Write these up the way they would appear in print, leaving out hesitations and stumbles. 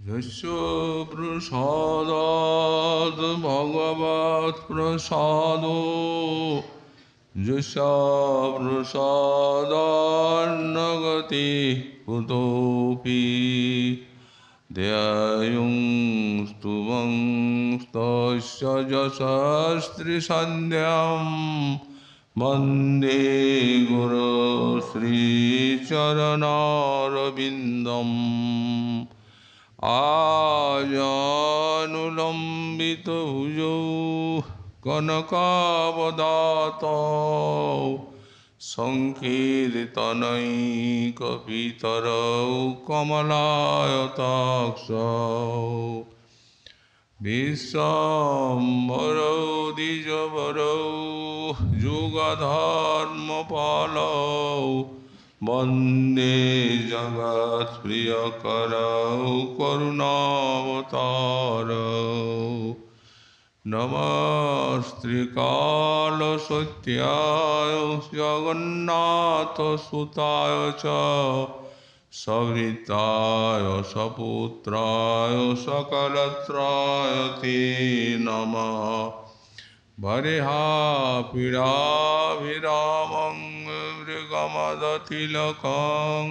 यस्य प्रसादात् भगवत्प्रसादो यस्य प्रसादान्न गतिः कुतोऽपि ध्येयं स्तुवं तस्य यशस्त्रिसन्ध्यां वन्दे गुरो श्रीचरणारविन्दम् आजानुलम्बितभुजौ कनकावदातौ सङ्कीर्तनैकपितरौ कमलायताक्षौ विश्वाम्बरौ द्विजवरौ जुगधर्मपालौ वन्दे जगत्प्रियकरौ करुणावतारौ नमस्त्रिकालसत्याय जगन्नाथसुताय च सवृताय सपुत्राय सकलत्राय ते नमः वरेहापीडाभिरामं मृगमदतिलकं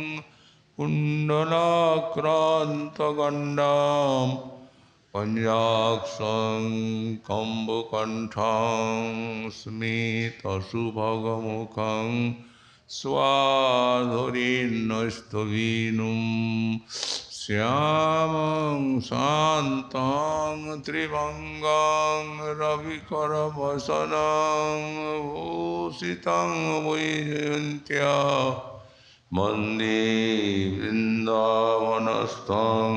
कुण्डलाक्रान्तगण्डां पञ्चाक्षं कम्बुकण्ठं स्मितसुभगमुखं स्वाधुरीन्नस्तवीनुं श्यामं शान्तं त्रिभङ्गं रविकरवसनं भूषितं वैजयन्त्या वन्दे वृन्दावनस्थं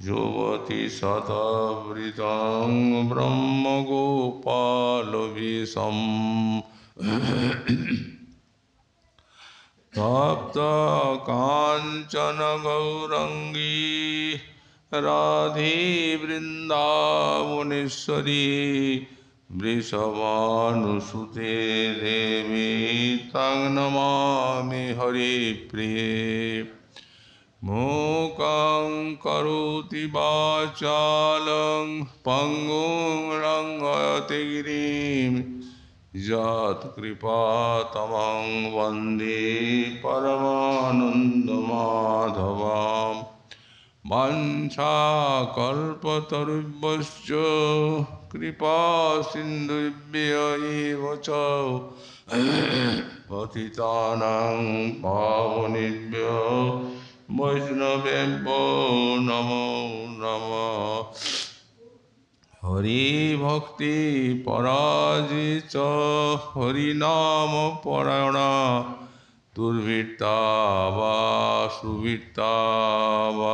युवतिशतवृतं ब्रह्मगोपालवेशम् तप्तकाञ्चन गौरङ्गी राधे वृन्दावनेश्वरी वृषभानुसुते देवी तं नमामि हरिप्रिये मूकं करोति वाचालं पङ्गुं लङ्घयते गिरिं यत्कृपातमं वन्दे परमानन्दमाधवां वाञ्छाकल्पतरुभ्यश्च कृपासिन्धुभ्य एव च पतितानां पावनेभ्यो वैष्णवेभ्यो नमो नमः हरिभक्ति पराजित हरिनाम परायणा दुर्वृत्ता वा सुवृत्ता वा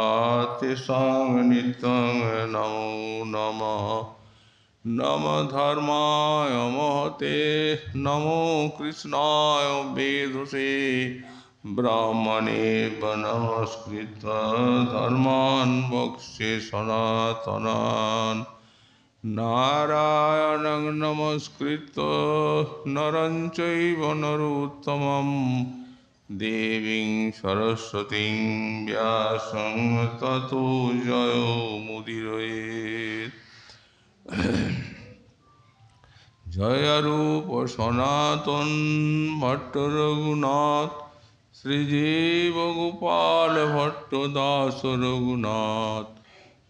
तेषां नित्यं नमो नमः नमः धर्माय महते नमो कृष्णाय वेदसे ब्राह्मणे नमस्कृत्य धर्मान् वक्ष्ये सनातनान् नारायणं नमस्कृत्य नरं चैव नरोत्तमं देवीं सरस्वतीं व्यासं ततो जयो मुदीरयेत् जय रूप सनातन भट्ट रघुनाथ श्रीजीव गोपाल भट्ट दास रघुनाथ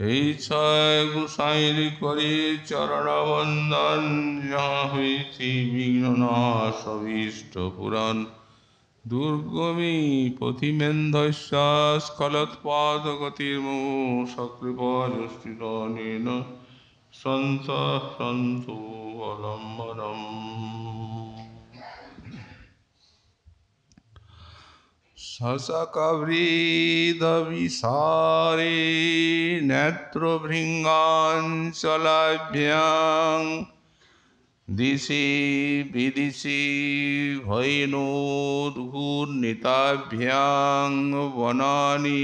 छय गोसाईर करे चरण वंदन जहाँ हुई विघ्ननाश अभीष्ट पुराण दुर्गमी पथिमेन्धस्य स्खलत्पादगतिर्मोह सकृपादुष्टिदानेन सन्तु अलम्बरम् शशकवृदविसारे नेत्रभृङ्गाञ्चलाभ्यां दिशि विदिशि भैनोद्घूर्णिताभ्यां वनानि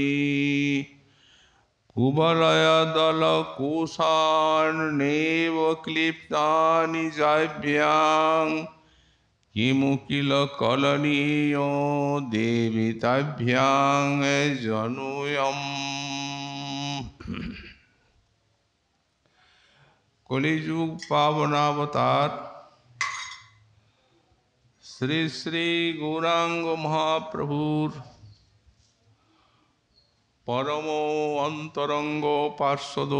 कुवलयदलकोशान्नेव क्लिप्तानि जाभ्यां किमु किल कलनीयो देवी ताभ्यां जनूयम् कलिजुग पावनावतार श्री श्री गौरांग महाप्रभुर परम अंतरंग पार्षद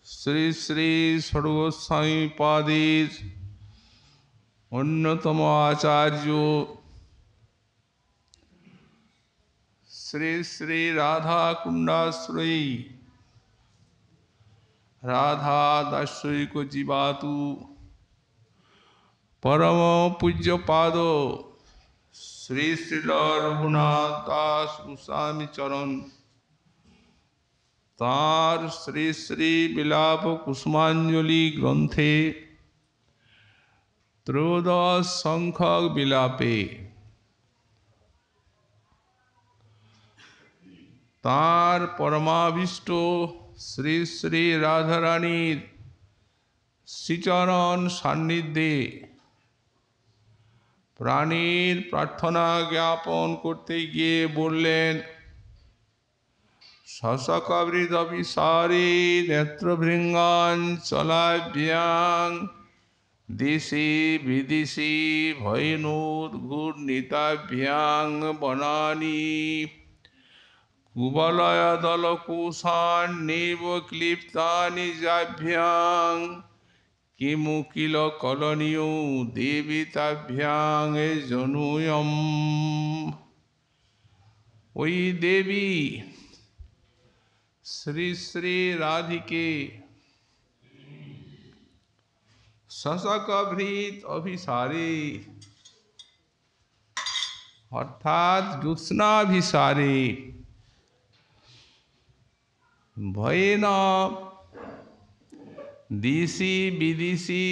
श्री श्री षड्गोस्वामी पादिर अन्यतम आचार्य श्री श्री राधा कुंडाश्रयी राधा दास्यिक जीवातु परम पूज्य पाद श्री श्री रघुनाथ दास गोस्वामी चरण तार श्री श्री विलाप कुसुमांजलि ग्रंथे त्रयोदश संख्यक विलापे तार परमाविष्ट श्री श्री राधा रानीर श्रीचरण सान्निध्ये प्राणीर प्रार्थना ज्ञापन करते गिये बोलें शशकवृदभिसारी नेत्रभृंगांचलाभ्यां दिशि विदिशि भयनोद्घूर्णिताभ्यां वनानि कुवलयदलकुशान्निव क्लिप्तानि जाभ्यां किमु किल कलनीयो देवी ताभ्यां जनुयम्। ओई देवी श्री श्री राधिके शशकभृत अभिसारे अर्थात ज्योत्स्नाभिसारे भयेन दिशि विदिशि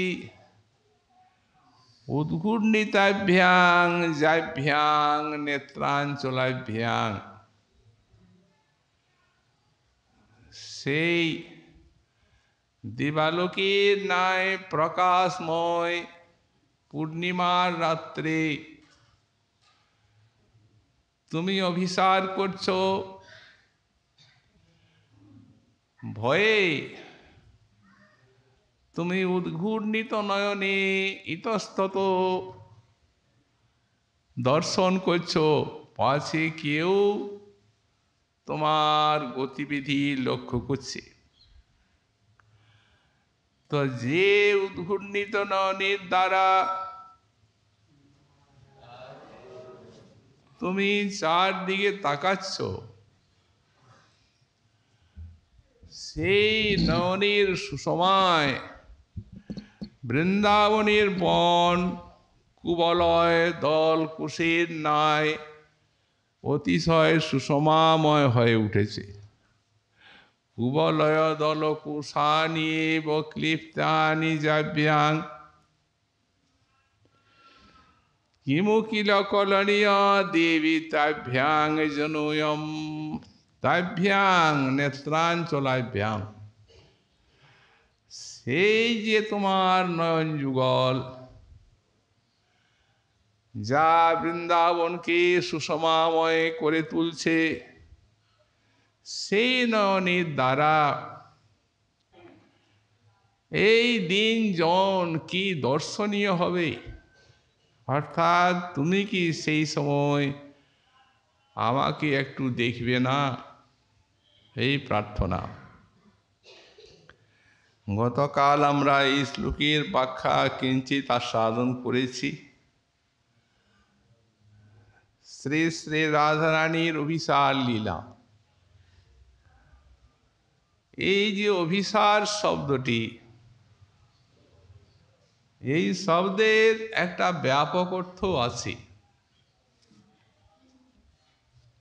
उद्घूर्णिताभ्यां जाभ्यां नेत्रांचलाभ्यां সেই দিবালোকের ন্যায় প্রকাশময় পূর্ণিমার রাত্রে তুমি অভিসার করছো ভয়ে তুমি উদ্ঘূর্ণিত নয়নে ইতস্তত দর্শন করছো পাছে কেউ তোমার গতিবিধি লক্ষ্য করছে। তো যে উদ্ঘূর্ণিত নয়নের দ্বারা তুমি চারদিকে তাকাচ্ছ সেই নয়নের সুষমায় বৃন্দাবনের বন কুবলয় দল কুশের ন্যায় অতিশয় সুষমাময় হয়ে উঠেছে। কুবলয় দল কুশানি ক্লিপ্তানি জাভ্যাং কিমু কিল কলনীয় দেবী তাভ্যাং জনুয়ম তাভ্যাং নেত্রাঞ্চলাভ্যাং সেই যে তোমার নয়ন যুগল যা বৃন্দাবনকে সুষমাময় করে তুলছে সেই নয়নের দ্বারা এই দিন জন কি দর্শনীয় হবে, অর্থাৎ তুমি কি সেই সময় আমাকে একটু দেখবে না, এই প্রার্থনা। গতকাল আমরা এই শ্লোকের ব্যাখ্যা কিঞ্চিত আস্বাদন করেছি। শ্রী শ্রী রাধারানীর অভিসার লীলা, এই যে অভিসার শব্দটি, এই শব্দের একটা ব্যাপক অর্থ আছে।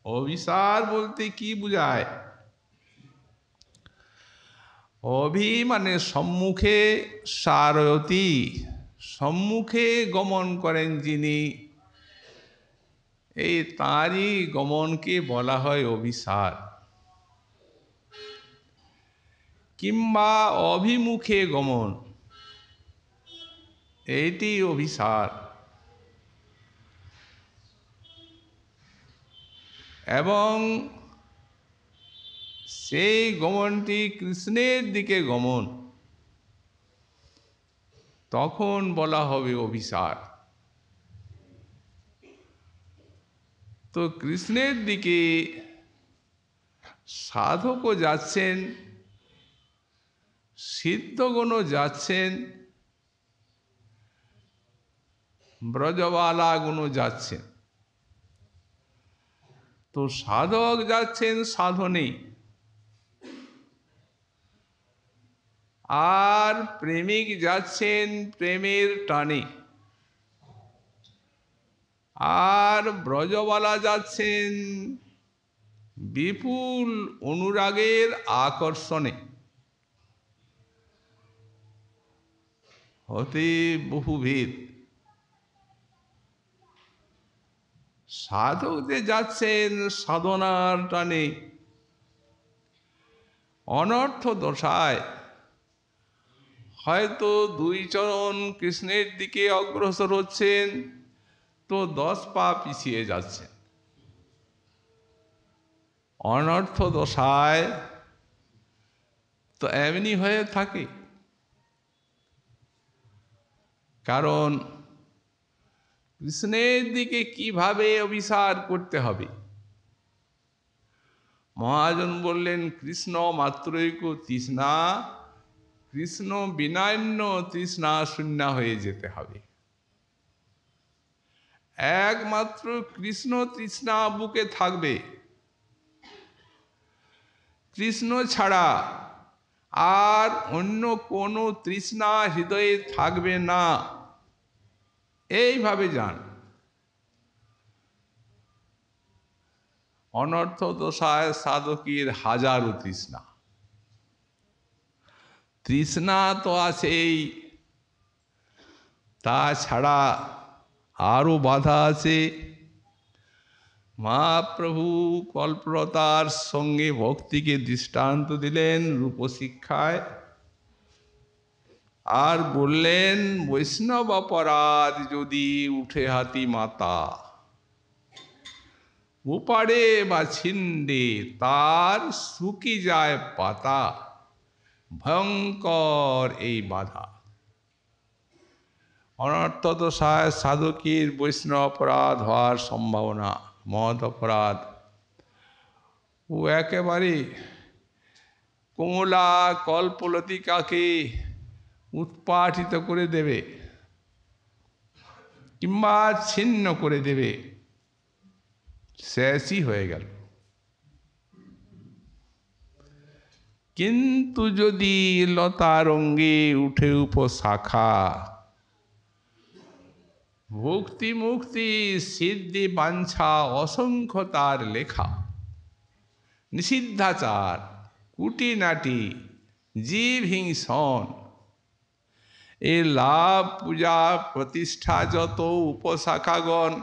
অভিসার বলতে কি বোঝায়? অভি মানে সম্মুখে, সারয়তি সম্মুখে গমন করেন যিনি, এই তাঁরই গমনকে বলা হয় অভিসার। কিংবা অভিমুখে গমন, এইটি অভিসার। এবং সেই গমনটি কৃষ্ণের দিকে গমন, তখন বলা হবে অভিসার। তো কৃষ্ণের দিকে সাধকও যাচ্ছেন, সিদ্ধগণও যাচ্ছেন, ব্রজবালাগুণও যাচ্ছেন। তো সাধক যাচ্ছেন সাধনে, আর প্রেমিক যাচ্ছেন প্রেমের টানে, আর ব্রজবালা যাচ্ছেন বিপুল অনুরাগের আকর্ষণে। হতে বহুভেদ। সাধক যে যাচ্ছেন সাধনার টানে, অনর্থ দশায় হয়তো 2 চরণ কৃষ্ণের দিকে অগ্রসর হচ্ছেন, তো 10 পা পিছিয়ে যাচ্ছেন। অনর্থ দশায় তো এমনি হয়ে থাকে। কারণ কৃষ্ণের দিকে কিভাবে অভিসার করতে হবে? মহাজন বললেন, কৃষ্ণ মাত্রৈক তৃষ্ণা, কৃষ্ণ বিনান্য তৃষ্ণা শূন্য হয়ে যেতে হবে। একমাত্র কৃষ্ণ তৃষ্ণা বুকে থাকবে, কৃষ্ণ ছাড়া আর অন্য কোনো তৃষ্ণা হৃদয়ে থাকবে না। এইভাবে যান। অনর্থ দশায় সাধকের হাজারো তৃষ্ণা। তৃষ্ণা তো আছেই, তাছাড়া আরও বাধা আছে। মহাপ্রভু কল্পলতার সঙ্গে ভক্তিকে দৃষ্টান্ত দিলেন রূপশিক্ষায়, আর বললেন, বৈষ্ণব অপরাধ যদি উঠে হাতি মাতা, উপাড়ে বা ছিন্ডে তার শুকি যায় পাতা, ভয়ঙ্কর এই বাধা। অনর্থ দশায় সাধকের বৈষ্ণব অপরাধ হওয়ার সম্ভাবনা, মহৎ অপরাধ। ও একেবারে কমলা কল্পলতিকাকে উৎপাটিত করে দেবে, কিংবা ছিন্ন করে দেবে, শেষই হয়ে গেল। কিন্তু যদি লতার অঙ্গে উঠে উপশাখা, ভক্তি মুক্তি সিদ্ধি বাঞ্ছা অসংখ্য তার লেখা, নিষিদ্ধাচার কুটিনাটি জীব হিংসন, এ লাভ পূজা প্রতিষ্ঠা যত উপশাখাগণ,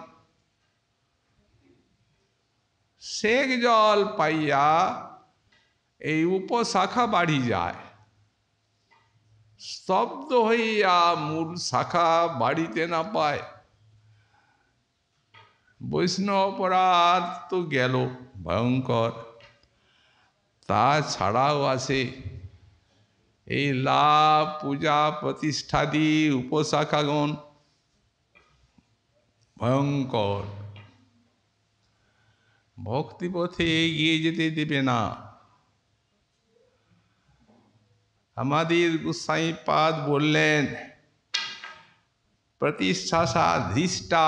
সেক জল পাইয়া এই উপশাখা বাড়ি যায়, স্তব্ধ হইয়া মূল শাখা বাড়িতে না পায়। বৈষ্ণব অপরাধ তো গেল ভয়ঙ্কর, তাছাড়াও আছে এই লাভ পূজা প্রতিষ্ঠাদি উপশাখাগণ, ভয়ঙ্কর। ভক্তিপথে এগিয়ে যেতে দেবে না। আমাদের গোসাইপাদ বললেন, প্রতিষ্ঠা ধৃষ্টা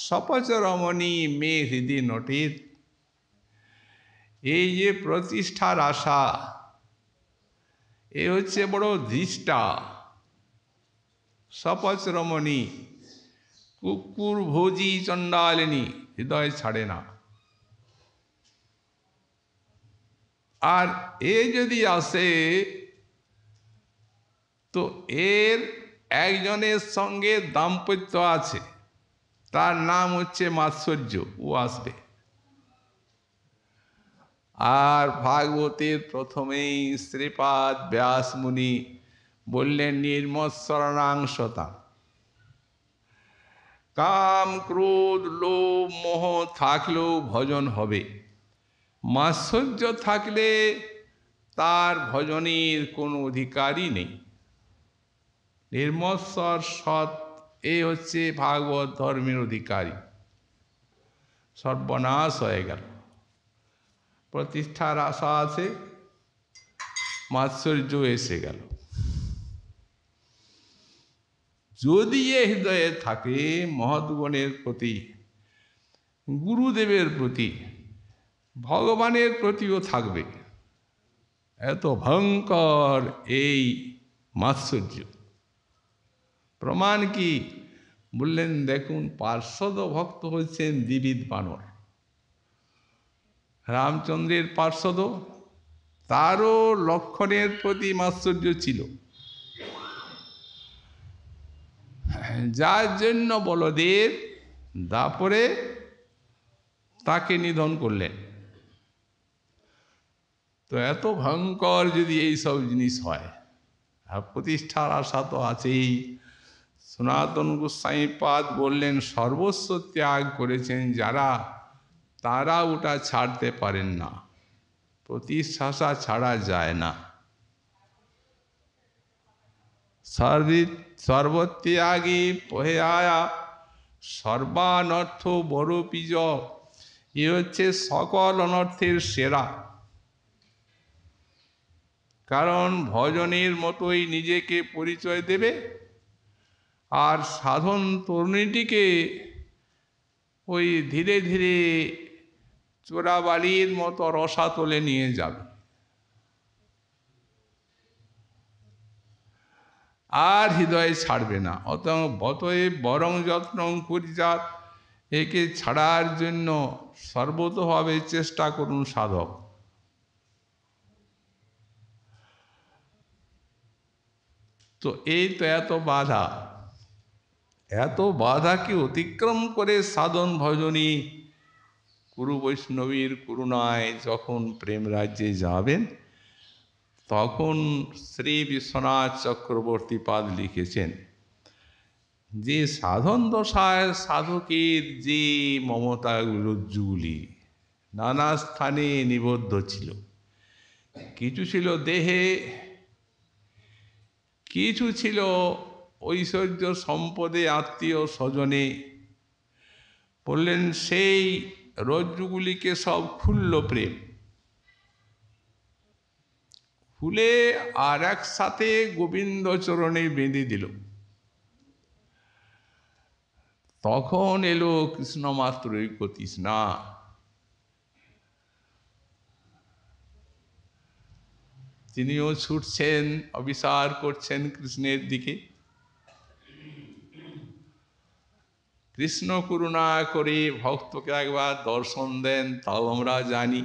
সপচরমণি মে হৃদি নটিত। এই যে প্রতিষ্ঠার আশা, এ হচ্ছে বড় ধৃষ্টা, সপচরমণি, কুকুর ভোজি চণ্ডালিনী, হৃদয় ছাড়ে না। আর এ যদি আসে, তো এর একজনের সঙ্গে দাম্পত্য আছে, তার নাম হচ্ছে মাৎসর্য, ও আসবে। আর ভাগবতের প্রথমেই শ্রীপাদ ব্যাস মুনি বললেন, নির্মৎসরণাংশতা, কাম ক্রোধ লোভ মোহ থাকলেও ভজন হবে, মাৎসর্য থাকলে তার ভজনের কোনো অধিকারই নেই। নির্মৎসর সৎ, এই হচ্ছে ভাগবত ধর্মের অধিকারী। সর্বনাশ হয়ে গেল। প্রতিষ্ঠার আশা আছে, মাৎসর্য এসে গেল। যদি এ হৃদয়ে থাকে মহৎগণের প্রতি, গুরুদেবের প্রতি, ভগবানের প্রতিও থাকবে। এত ভয়ঙ্কর এই মাৎসর্য। প্রমাণ কি? বললেন, দেখুন, পার্শ্বদ ভক্ত হচ্ছেন দ্বিবিধ বানর। রামচন্দ্রের পার্শ্বদ, তারও লক্ষণের প্রতি মাৎসর্য ছিল, যার জন্য বলদেব দাপরে তাকে নিধন করলেন। তো এত ভয়ঙ্কর যদি এই সব জিনিস হয়, আর প্রতিষ্ঠার আশা তো আছেই। সনাতন গোস্বামীপাদ বললেন, সর্বস্ব ত্যাগ করেছেন যারা, তারা ওটা ছাড়তে পারেন না। প্রতিষ্ঠা ছাড়া যায় না। সর্বত্যাগী পহেয়া সর্বানর্থ বড় পিজ, এ হচ্ছে সকল অনর্থের সেরা। কারণ ভজনের মতোই নিজেকে পরিচয় দেবে, আর সাধন তরুণীটিকে ওই ধীরে ধীরে চোরাবালির মতো রসাতলে নিয়ে যাবে। আর হৃদয়ে ছাড়বে না। অতএব বরং যত্ন করিজাত, একে ছাড়ার জন্য সর্বতোভাবে চেষ্টা করুন সাধক। তো এই তো এত বাধাকে অতিক্রম করে সাধন ভজনী গুরু বৈষ্ণবীর করুণায় যখন প্রেম রাজ্যে যাবেন, তখন শ্রী বিশ্বনাথ চক্রবর্তী পাদ লিখেছেন যে সাধন দশায় সাধকের যে মমতা রজ্জুগুলি নানা স্থানে নিবদ্ধ ছিল, কিছু ছিল দেহে, কিছু ছিল ঐশ্বর্য সম্পদে, আত্মীয় স্বজনে। বললেন সেই রজ্জুগুলিকে সব খুলল প্রেম, খুলে আর একসাথে গোবিন্দ চরণে বেঁধে দিল। তখন এলো কৃষ্ণ মাত্র ঐক্য তৃষ্ণা। তিনিও ছুটছেন, অবিচার করছেন কৃষ্ণের দিকে। কৃষ্ণ করুণা করে ভক্তকে একবার দর্শন দেন, তাও আমরা জানি।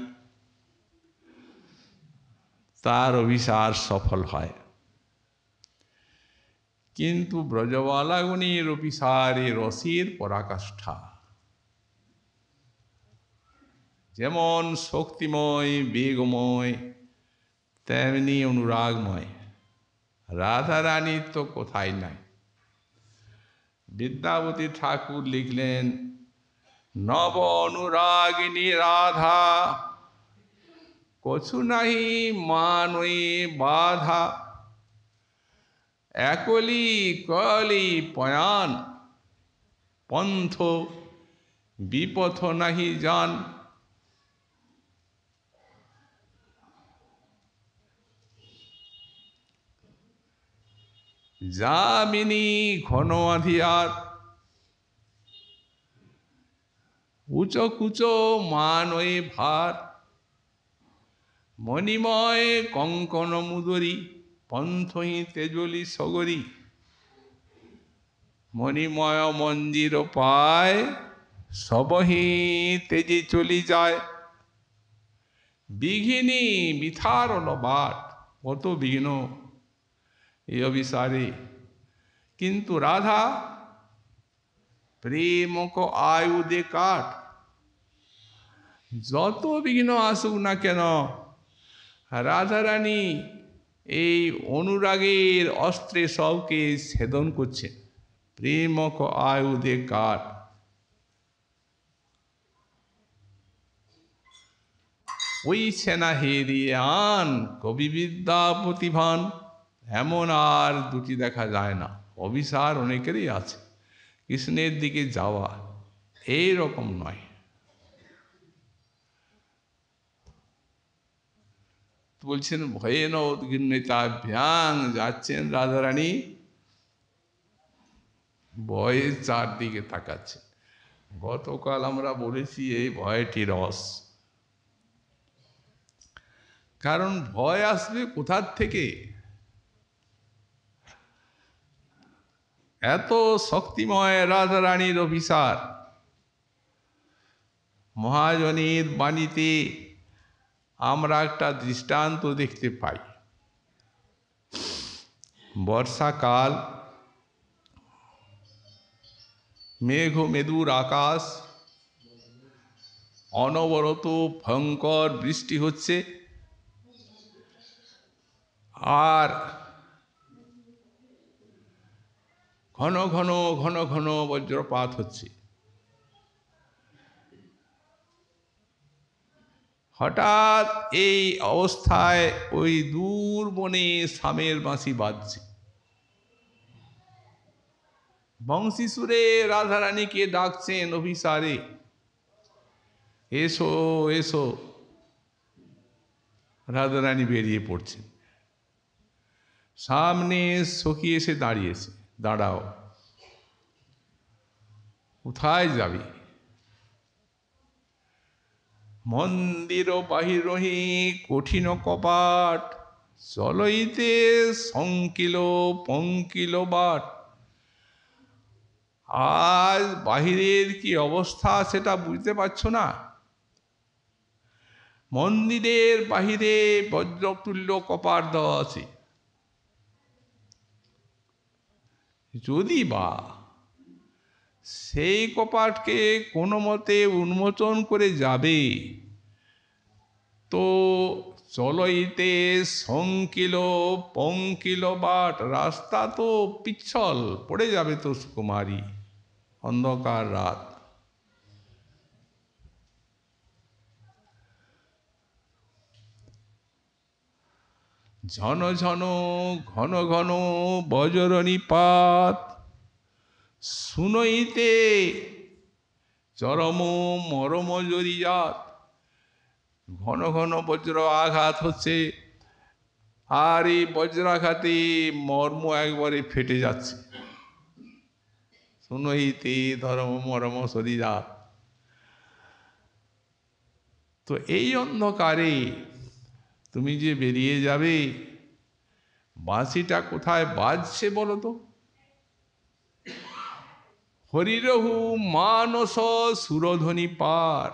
তার অভিসার সফল হয়। কিন্তু ব্রজবালাগণের অভিসারে রসের পরাকাষ্ঠা। যেমন শক্তিময় বেগময়, তেমনি অনুরাগময়। রাধা রানীর তো কোথায় নাই। বিদ্যাপতি ঠাকুর লিখলেন, নব অনুরাগিনী রাধা, কছু নাহি মানই বাধা, একলি কলি পয়ান, পন্থ বিপথ নাহি জান। যামিনী ঘন আধিয়ার, উচ কুচ মানই ভার, মণিময় কঙ্কন মুদরি, পন্থই তেজলি সগরি। মণিময় মঞ্জির পায়, সবহি তেজে চলি যায়। বিঘিনী বিথারণ বাট, কত বিঘ্ন এই অভিসারে। কিন্তু রাধা প্রেমক আয়ুধে কাঠ। যত বিঘ্ন আসুক না কেন, রাধারানী এই অনুরাগের অস্ত্রে সবকে ছেদন করছে। প্রেমক আয়ুধে কাঠ। ওই সেনা হেরিয়ে আন কবিবিদ্যা প্রতিভান। এমন আর দুটি দেখা যায় না। অভিসার অনেকেরই আছে, কৃষ্ণের দিকে যাওয়া এই রকম নয়। বলছেন ভয়ে ন উদ্গিন্নতাভ্যাং, যাচ্ছেন রাধারানী ভয়ে চারদিকে তাকাচ্ছে। গতকাল আমরা বলেছি এই ভয়টি রস। কারণ ভয় আসবে কোথার থেকে? এত শক্তিময় রাধারানীর অভিসার। মহাজনীর বাণীতে আমরা একটা দৃষ্টান্ত দেখতে পাই। বর্ষাকাল, মেঘ মেদুর আকাশ, অনবরত ভয়ঙ্কর বৃষ্টি হচ্ছে, আর ঘন ঘন ঘন ঘন বজ্রপাত হচ্ছে। হঠাৎ এই অবস্থায় ওই দূর বনে শামের বাঁশি বাজছে। বংশী সুরে রাধারানীকে ডাকছেন অভিসারে, এসো এসো। রাধারানী বেরিয়ে পড়ছেন। সামনে সখী এসে দাঁড়িয়েছে। দাঁড়াও, কোথায় যাবি? মন্দির বাহিরহি কঠিন কপাট, চলইতে সংকিল পঙ্কিল বাট। আজ বাহিরের কি অবস্থা সেটা বুঝতে পারছো না? মন্দিরের বাহিরে বজ্রতুল্য কপাট দেওয়া আছে। যদি বা সেই কপাটকে কোনো মতে উন্মোচন করে যাবে, তো চলইতে সংকিল পঙ্কিল বাট, রাস্তা তো পিচ্ছল, পড়ে যাবে তো সুকুমারী। অন্ধকার রাত। ঝন ঝন ঘন ঘন বজ্রনিপাত, শুনইতে চরম মরম জরিজাত। ঘন ঘন বজ্র আঘাত হচ্ছে, আর এই বজ্রাঘাতে মর্ম একবারে ফেটে যাচ্ছে। শুনইতে ধর্ম মরম সরিজাত। তো এই অন্ধকারে তুমি যে বেরিয়ে যাবে, বাঁশিটা কোথায় বাজছে বলো তো? হরিরহু মানস সুরধ্বনি পার।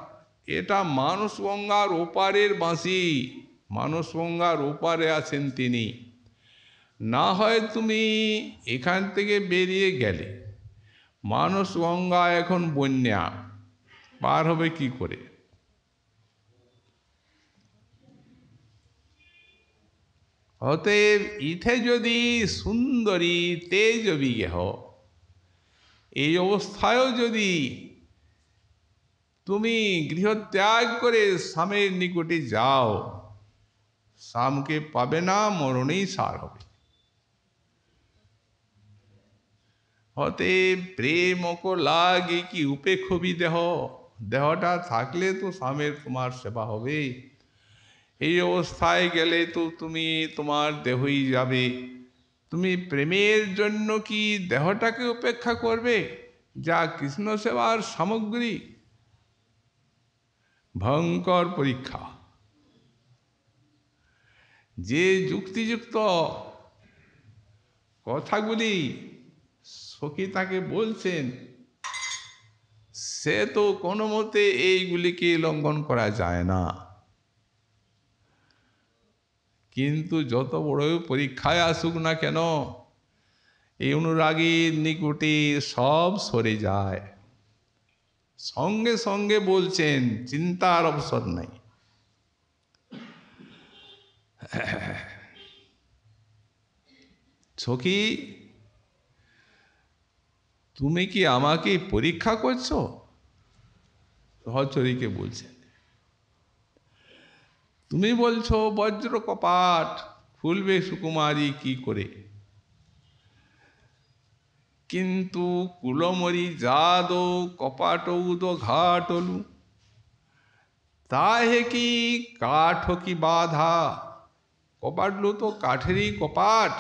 এটা মানস গঙ্গার ওপারের বাঁশি। মানস গঙ্গার ওপারে আছেন তিনি। না হয় তুমি এখান থেকে বেরিয়ে গেলে, মানস গঙ্গা এখন বন্যা, পার হবে কি করে? অতএব ইথে যদি সুন্দরী তেজ বিগেহ, এই অবস্থায়ও যদি তুমি গৃহত্যাগ করে স্বামীর নিকটে যাও, স্বামীকে পাবে না, মরণেই সার হবে। অতএব প্রেম কো লাগে কি উপেক্ষবি দেহ, দেহটা থাকলে তো স্বামীর তোমার সেবা হবে। এই অবস্থায় গেলে তো তুমি তোমার দেহই যাবে। তুমি প্রেমের জন্য কি দেহটাকে উপেক্ষা করবে, যা কৃষ্ণ সেবার সামগ্রী? ভয়ঙ্কর পরীক্ষা। যে যুক্তিযুক্ত কথাগুলি সখী তাকে বলছেন, সে তো কোনো মতে এইগুলিকে লঙ্ঘন করা যায় না। কিন্তু যত বড়ই পরীক্ষায় আসুক না কেন, এই অনুরাগীর নিকটে সব সরে যায়। সঙ্গে সঙ্গে বলছেন, চিন্তার অবসর নাই। সখী, তুমি কি আমাকে পরীক্ষা করছো? সহচরীকে বলছেন। তুমি বলছো বজ্র কপাট খুলবে সুকুমারী কি করে, কিন্তু কুলমরি জাদ কপাটৌদ ঘাটলু, তাহে কি কাঠ কি বাধা। কপাটলু তো কাঠেরই কপাট।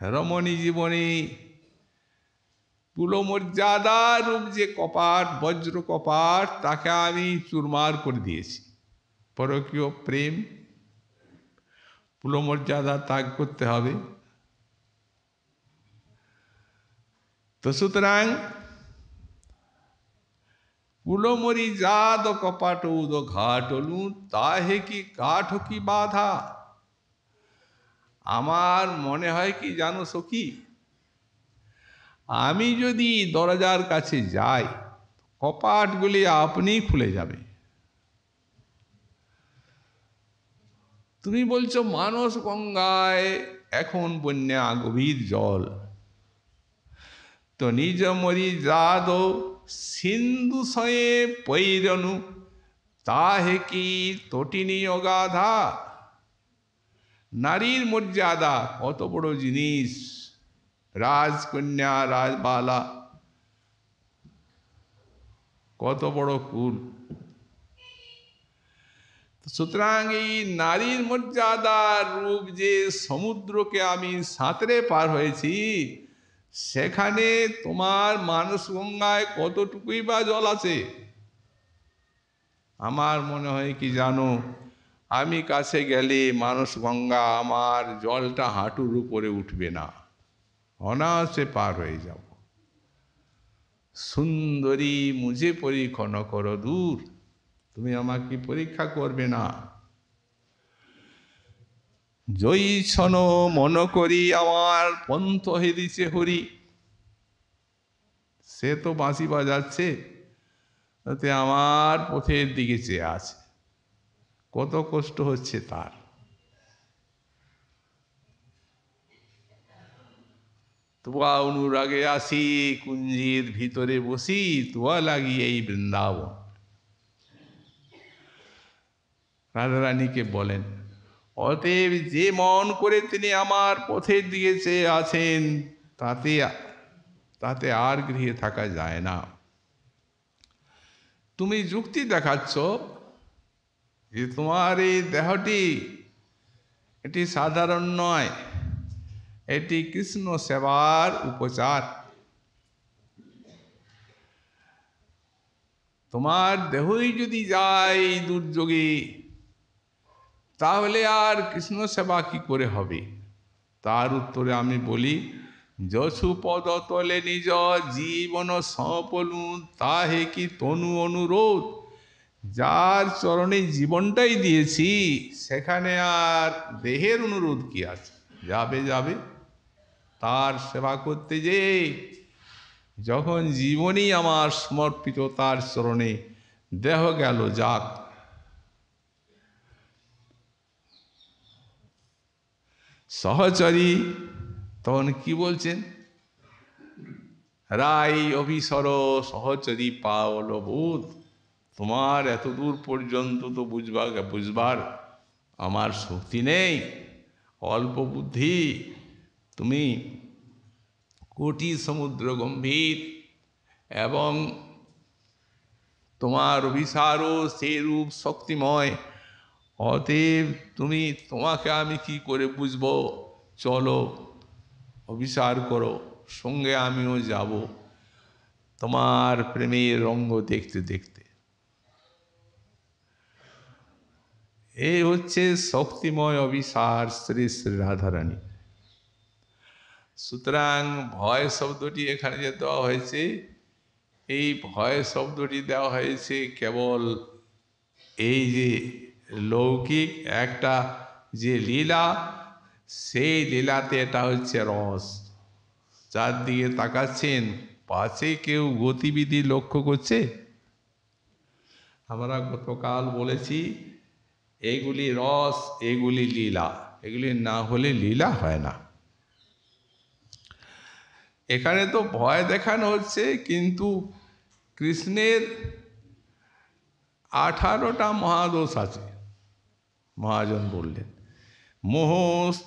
রমণী জীবনী কুলমর্যাদা রূপ যে কপাট, বজ্র কপাট, তাকে আমি চুরমার করে দিয়েছি। পরকীয় প্রেম, কুলমর্যাদা ত্যাগ করতে হবে। তো সুতরাং কুলমরি জাদ কপাট উদ ঘাটলু, তাহে কি কাঠ কি বাধা। আমার মনে হয় কি জানো সখী, আমি যদি দরজার কাছে যাই কপাটগুলি আপনিই খুলে যাবে। তুমি বলছো মানস গঙ্গায় এখন বন্যা গভীর জল, তো নিজ মরি জাদ সিন্ধু সয়ে পৈরনু, তাহে কি তটিনী অগাধা। নারীর মর্যাদা কত বড় জিনিস, রাজকন্যা রাজবালা কত বড় কুল। সুতরাং এই নারীর মর্যাদার রূপ যে সমুদ্রকে আমি সাঁতরে পার হয়েছি, সেখানে তোমার মানস গঙ্গায় কতটুকুই বা জল আছে। আমার মনে হয় কি জানো, আমি কাছে গেলে মানস গঙ্গা আমার জলটা হাঁটুর উপরে উঠবে না, অনায়াসে পার হয়ে যাব। সুন্দরী মুঝে পরীক্ষণ করো দূর, তুমি আমাকে পরীক্ষা করবে না। জয়ীছন মন করি আমার পন্থ হেদিছে হরি, সে তো বাঁশি বাজাচ্ছে, তাতে আমার পথের দিকে চেয়ে আছে, কত কষ্ট হচ্ছে তার। তুয়া অনুরাগে আসি কুঞ্জির ভিতরে বসি, তুয়া লাগি এই বৃন্দাবন। রাধারানীকে বলেন, অতএব যে মন করে তিনি আমার পথের দিকে চেয়ে আছেন, তাতে আর গৃহে থাকা যায় না। তুমি যুক্তি দেখাচ্ছ যে তোমার এই দেহটি এটি সাধারণ নয়, এটি কৃষ্ণ সেবার উপচার। তোমার দেহই যদি যায় দুর্যোগে, তাহলে আর কৃষ্ণ সেবা কি করে হবে। তার উত্তরে আমি বলি, যশু পদ তলে নিজ জীবন সপলু, তাহে কি তনু অনুরোধ। যার চরণে জীবনটাই দিয়েছি, সেখানে আর দেহের অনুরোধ কি আছে। যাবে যাবে, তার সেবা করতে যে যখন জীবনই আমার সমর্পিত তার চরণে, দেহ গেল যাক। সহচরী তখন কি বলছেন, রাই অভিসর সহচরী পাওল বোধ। তোমার এত দূর পর্যন্ত তো বুঝবার আমার শক্তি নেই, অল্প বুদ্ধি। তুমি কোটি সমুদ্র গম্ভীর, এবং তোমার অভিসারও সেই রূপ শক্তিময়। অতএব তোমাকে আমি কি করে বুঝবো। চলো অভিসার করো, সঙ্গে আমিও যাব তোমার প্রেমের রঙ্গ দেখতে দেখতে। এই হচ্ছে শক্তিময় অভিসার শ্রী শ্রী রাধারানী। সুতরাং ভয় শব্দটি এখানে যে দেওয়া হয়েছে, এই ভয় শব্দটি দেওয়া হয়েছে কেবল এই যে লৌকিক একটা যে লীলা, সেই লীলাতে এটা হচ্ছে রস। চারদিকে তাকাচ্ছেন, পাশে কেউ গতিবিধি লক্ষ্য করছে। আমরা গতকাল বলেছি, এগুলি রস, এগুলি লীলা, এগুলি না হলে লীলা হয় না। এখানে তো ভয় দেখানো হচ্ছে, কিন্তু কৃষ্ণের 18টা মহাদোষ আছে। মহাজন বললেন মোহ,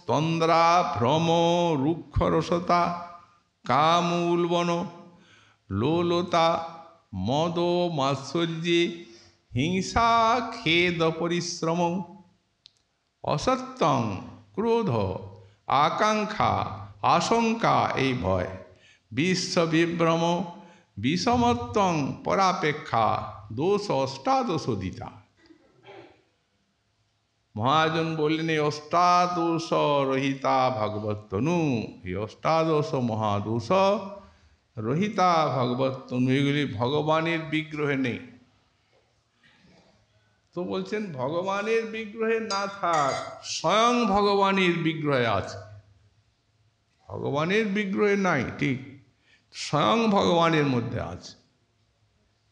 তন্দ্রা, ভ্রম, রুক্ষরসতা, কাম, উলবন, লোলতা, মদ, মাৎসর্যে, হিংসা, খেদ, পরিশ্রম, অসত্যং, ক্রোধ, আকাঙ্ক্ষা, আশঙ্কা এই ভয়, বিশ্ববিভ্রম, বিষমত্বং পরাপেক্ষা, দোষ অষ্টাদশোদিতা। মহাজন বললেন এই অষ্টাদশ রহিতা ভাগবত তনু, এই অষ্টাদশ মহাদোষ রহিতা ভাগবত তনু, এগুলি ভগবানের বিগ্রহে নেই। তো বলছেন ভগবানের বিগ্রহে না থাক, স্বয়ং ভগবানের বিগ্রহে আছে। ভগবানের বিগ্রহে নাই ঠিক, স্বয়ং ভগবানের মধ্যে আছে।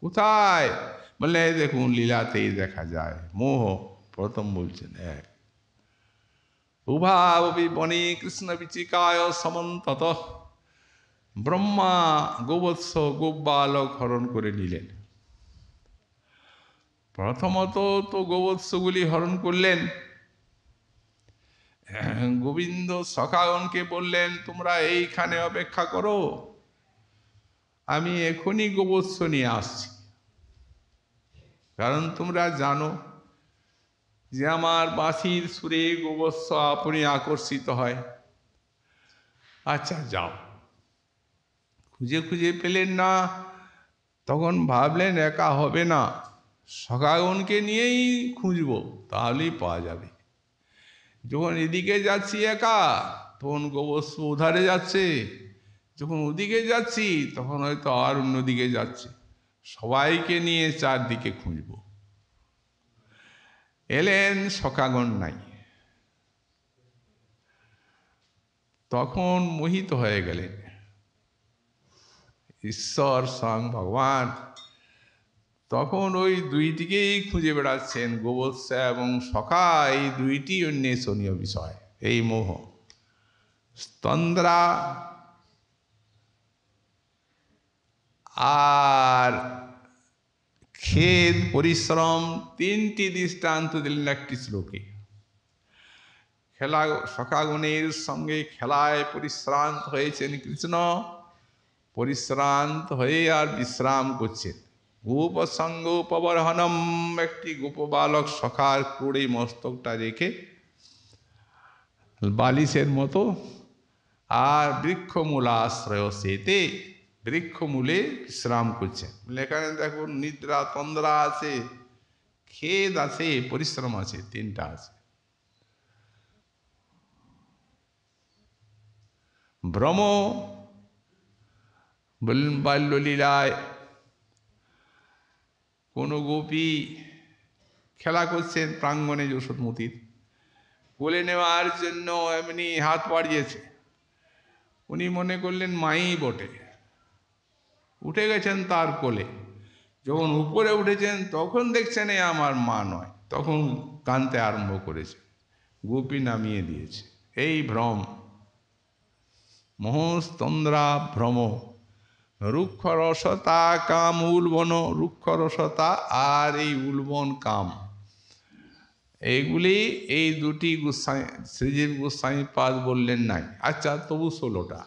কোথায় বললে দেখুন লীলাতেই দেখা যায়। মোহ প্রথম বলছেন এক, উভাবপি বনে কৃষ্ণ বিচিকায় সমন্তত, ব্রহ্মা গোবৎস গোবালক হরণ করে নিলেন। প্রথমত তো গোবৎসগুলি হরণ করলেন, গোবিন্দ সখাগণকে বললেন তোমরা এইখানে অপেক্ষা করো, আমি এখনই গোবৎস নিয়ে আসছি। কারণ তোমরা জানো যে আমার বাঁশির সুরে গোবৎস আপনি আকর্ষিত হয়। আচ্ছা যাও। খুঁজে খুঁজে পেলেন না, তখন ভাবলেন একা হবে না, সখাগণকে নিয়েই খুঁজব, তাহলেই পাওয়া যাবে। যখন এদিকে যাচ্ছি একা, তখন গোবৎস উধারে যাচ্ছে, যখন ওদিকে যাচ্ছি তখন হয়তো আর অন্যদিকে যাচ্ছে। সবাইকে নিয়ে চারদিকে খুঁজব। এলেন, সখাগণ নাই। তখন মোহিত হয়ে গেলেন। ঈশ্বর স্বয়ং ভগবান তখন ওই দুইটিকেই খুঁজে বেড়াচ্ছেন, গোবৎস এবং সখা, এই দুইটি অন্বেষণীয় বিষয়। এই মোহ, তন্দ্রা আর খেদ, পরিশ্রম, তিনটি দৃষ্টান্ত দিলেন একটি শ্লোকে। সখাগণের সঙ্গে খেলায় পরিশ্রান্ত হয়েছেন কৃষ্ণ, পরিশ্রান্ত হয়ে আর বিশ্রাম করছেন। গোপ সঙ্গ উপবরহনম, একটি গোপবালক সখার কোড়ে মস্তকটা রেখে বালিশের মতো, আর বৃক্ষমূলাশ্রয় সেতে, বৃক্ষমূলে বিশ্রাম করছেন। এখানে দেখুন নিদ্রা, তন্দ্রা আছে, খেদ আছে, পরিশ্রম আছে, তিনটা আছে। ভ্রম বললেন বাল্যলীলায় কোন গোপী খেলা করছেন প্রাঙ্গণে যশোদমতির, কোলে নেওয়ার জন্য এমনি হাত বাড়িয়েছে। উনি মনে করলেন মাই বটে, উঠে গেছেন তার কোলে। যখন উপরে উঠেছেন তখন দেখছেন এ আমার মা নয়, তখন কাঁদতে আরম্ভ করেছে। গোপী নামিয়ে দিয়েছে। এই ভ্রম, মোহস্তন্দ্রা ভ্রম, রুক্ষরসতা, কাম, উলবন। রুক্ষরসতা আর এই উলবন, কাম, এইগুলি এই দুটি শ্রীজীব গোস্বামী পাদ বললেন নাই। আচ্ছা তবু 16টা।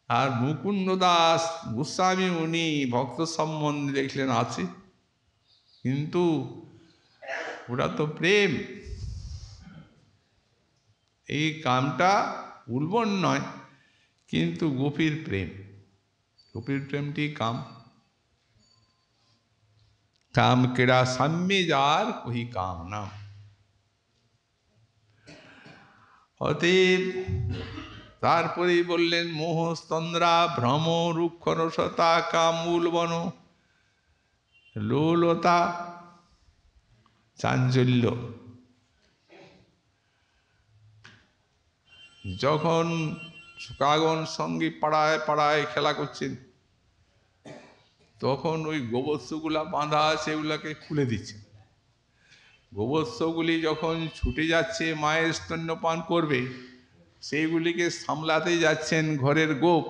আর মুকুন্দ দাস গোস্বামী উনি ভক্ত সম্বন্ধে দেখলেন আছে, কিন্তু ওটা তো প্রেম। এই কামটা উলবন নয়, কিন্তু গোপীর প্রেম। গোপীর প্রেমটি কাম। কাম কেড়া সাম্যে যার কহি কাম নাম। অতএব তারপরেই বললেন মোহস্তন্দ্রা ভ্রম, রুক্ষরসতা, কাম, উলবন, লোলতা, চাঞ্চল্য। যখন সখাগণ সঙ্গে পাড়ায় পাড়ায় খেলা করছেন, তখন ওই গোবৎসগুলা বাঁধা আছে, এগুলাকে খুলে দিচ্ছে। গোবৎসগুলি যখন ছুটে যাচ্ছে মায়ের স্তন্যপান করবে, সেইগুলিকে সামলাতে যাচ্ছেন ঘরের গোপ,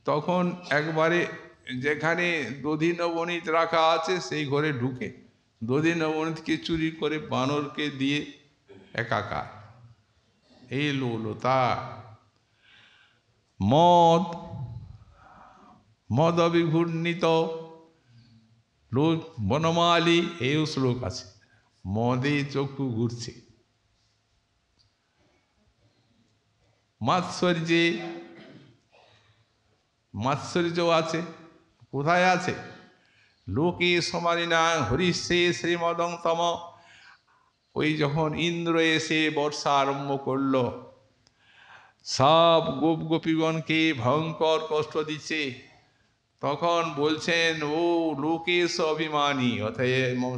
তখন একবারে যেখানে দধি নবনীত রাখা আছে সেই ঘরে ঢুকে দধি নবনীতকে চুরি করে বানরকে দিয়ে একাকার। এই লোলতা, মদ, মদ অভিঘূর্ণিত বনমালী, এই শ্লোক আছে। মদে চক্ষু ঘুরছে। মাৎসর্যে, মাৎসর্য আছে। কোথায় আছে? লোকে সমানিনা হরিষে শ্রীমদং তম। ওই যখন ইন্দ্র এসে বর্ষা আরম্ভ করল, সব গোপ গোপীগণকে ভয়ঙ্কর কষ্ট দিচ্ছে, তখন বলছেন ও লোকেশ অভিমানী, অর্থাৎ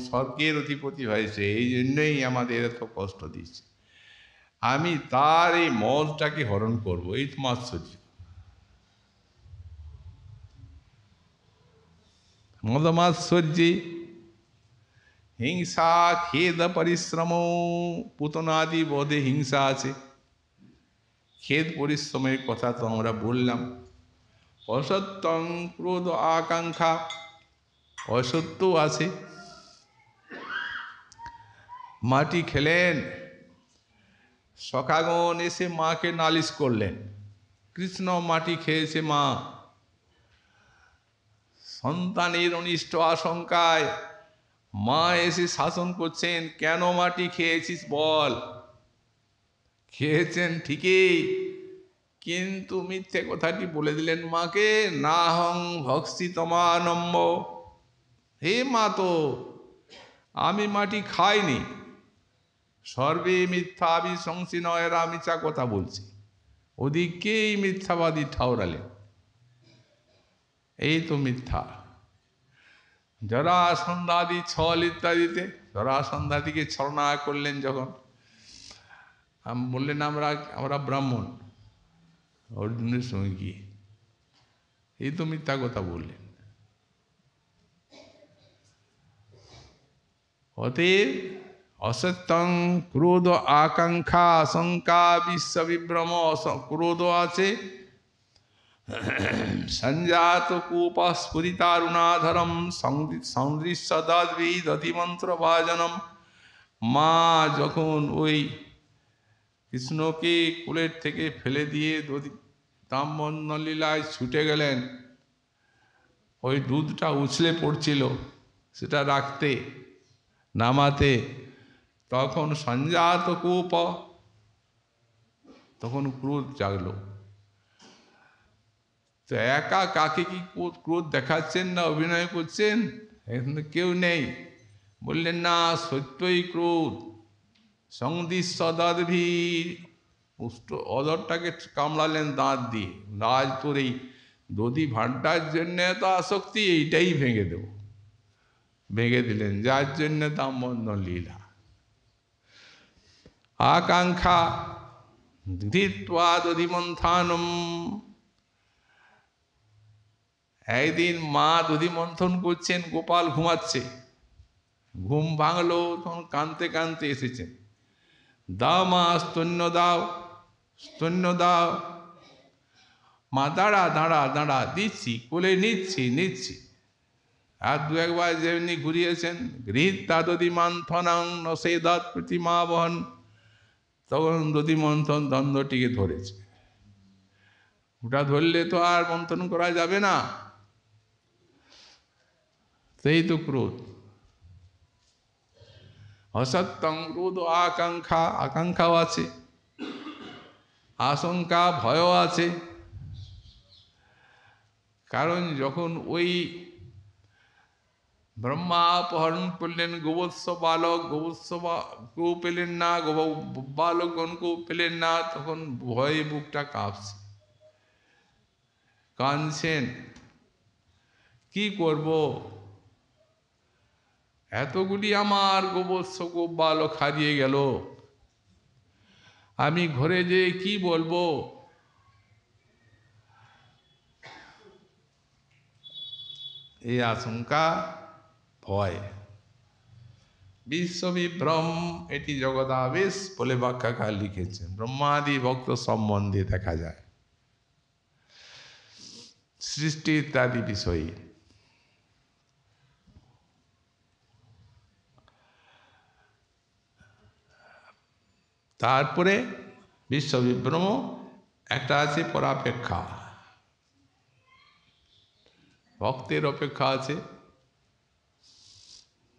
স্বর্গের অধিপতি হয়েছে, এই জন্যই আমাদের এত কষ্ট দিচ্ছে, আমি তার এই মদটাকে হরণ করবো। এই তো মাৎসর্য। মদমাৎসর্যে হিংসা, খেদ, পরিশ্রম, পুতনাদি বধে হিংসা আছে। খেদ পরিশ্রমের কথা তো আমরা বললাম। অসত্যং ক্রোধ আকাঙ্ক্ষা, অসত্য আছে। মাটি খেলেন, সখাগণ এসে মাকে নালিশ করলেন, কৃষ্ণ মাটি খেয়েছে মা। সন্তানের অনিষ্ট আশঙ্কায় মা এসে শাসন করছেন, কেন মাটি খেয়েছিস বল। খেয়েছেন ঠিকই, কিন্তু মিথ্যে কথাটি বলে দিলেন মাকে, না হং ভক্সি তমানম্ব, হে মা তো আমি মাটি খাইনি। সর্বে মিথ্যাভিশংসিন, এরা মিথ্যা কথা বলছে। ওদিকেই মিথ্যাবাদী ঠাউরালেন। এই তো মিথ্যা। জরাসন্ধাদি ছল ইত্যাদিতে জরাসন্ধাদিকে ছলনা করলেন যখন, বললেন আমরা ব্রাহ্মণ অর্জুনের সঙ্গে গিয়ে, এই তো মিথ্যা কথা বললেন। অতএব অসত্যং ক্রোধ আকাঙ্ক্ষা আশঙ্কা বিশ্ববিভ্রম, ক্রোধ আছে, সঞ্জাত কূপ স্ফুরিতারুণাধরম সংদৃশ্যদী মন্ত্র ভাজনম। মা যখন ওই কৃষ্ণকে কুলের থেকে ফেলে দিয়ে দামবন্ধলীলায় ছুটে গেলেন, ওই দুধটা উছলে পড়ছিল, সেটা রাখতে নামাতে, তখন সঞ্জাত কূপ, তখন ক্রোধ জাগলো। তো একা কাকে কি ক্রোধ দেখাচ্ছেন না অভিনয় করছেন, এখানে কেউ নেই। বললেন না, সত্যই ক্রোধ। সংদিশ্বদভি, অদরটাকে কামড়ালেন দাঁত দিয়ে, আজ তোর এই দধি ভাণ্ডার জন্য তো আসক্তি, এইটাই ভেঙে দেব। ভেঙে দিলেন, যার জন্য দামবন্ধন লীলা। আকাঙ্ক্ষা ধৃত্বা দধিমন্থানম, একদিন মা দধি মন্থন করছেন, গোপাল ঘুমাচ্ছে, ঘুম ভাঙলো, তখন কাঁদতে কাঁদতে এসেছেন, দাও মা স্তন্য দাও, স্তন্য দাও। মা দাঁড়া দাঁড়া দাঁড়া, দিচ্ছি, কোলে নিচ্ছি। আর দু একবার যেমনি ঘুরিয়েছেন, গৃহীতা দধি মন্থনাং নসেদাত প্রতিমা বহন, তখন দধি মন্থন দ্বন্দ্বটিকে ধরেছে। ওটা ধরলে তো আর মন্থন করা যাবে না। সেই তো ক্রোধ। অসত্যং ক্রোধ আকাঙ্ক্ষা, আকাঙ্ক্ষাও আছে, আশঙ্কা ভয়ও আছে। কারণ যখন ওই ব্রহ্মা অপহরণ করলেন গোবৎস বালক, গোবৎসকেও পেলেন না, বালকগণকেও পেলেন না, তখন ভয়ে বুকটা কাঁপছে, কাঁদছেন, কি করব, এতগুলি আমার গোবৎস বালক হারিয়ে গেল, আমি ঘরে যে কি বলবো। এই আশঙ্কা, ভয়, বিশ্ববিভ্রম, এটি জগদাবেশ বলে ব্যাখ্যাকার লিখেছেন। ব্রহ্মাদি ভক্ত সম্বন্ধে দেখা যায়। সৃষ্টি ইত্যাদি বিষয়ে। তারপরে বিশ্ববিভ্রম একটা আছে পরাপেক্ষা, ভক্তের অপেক্ষা আছে।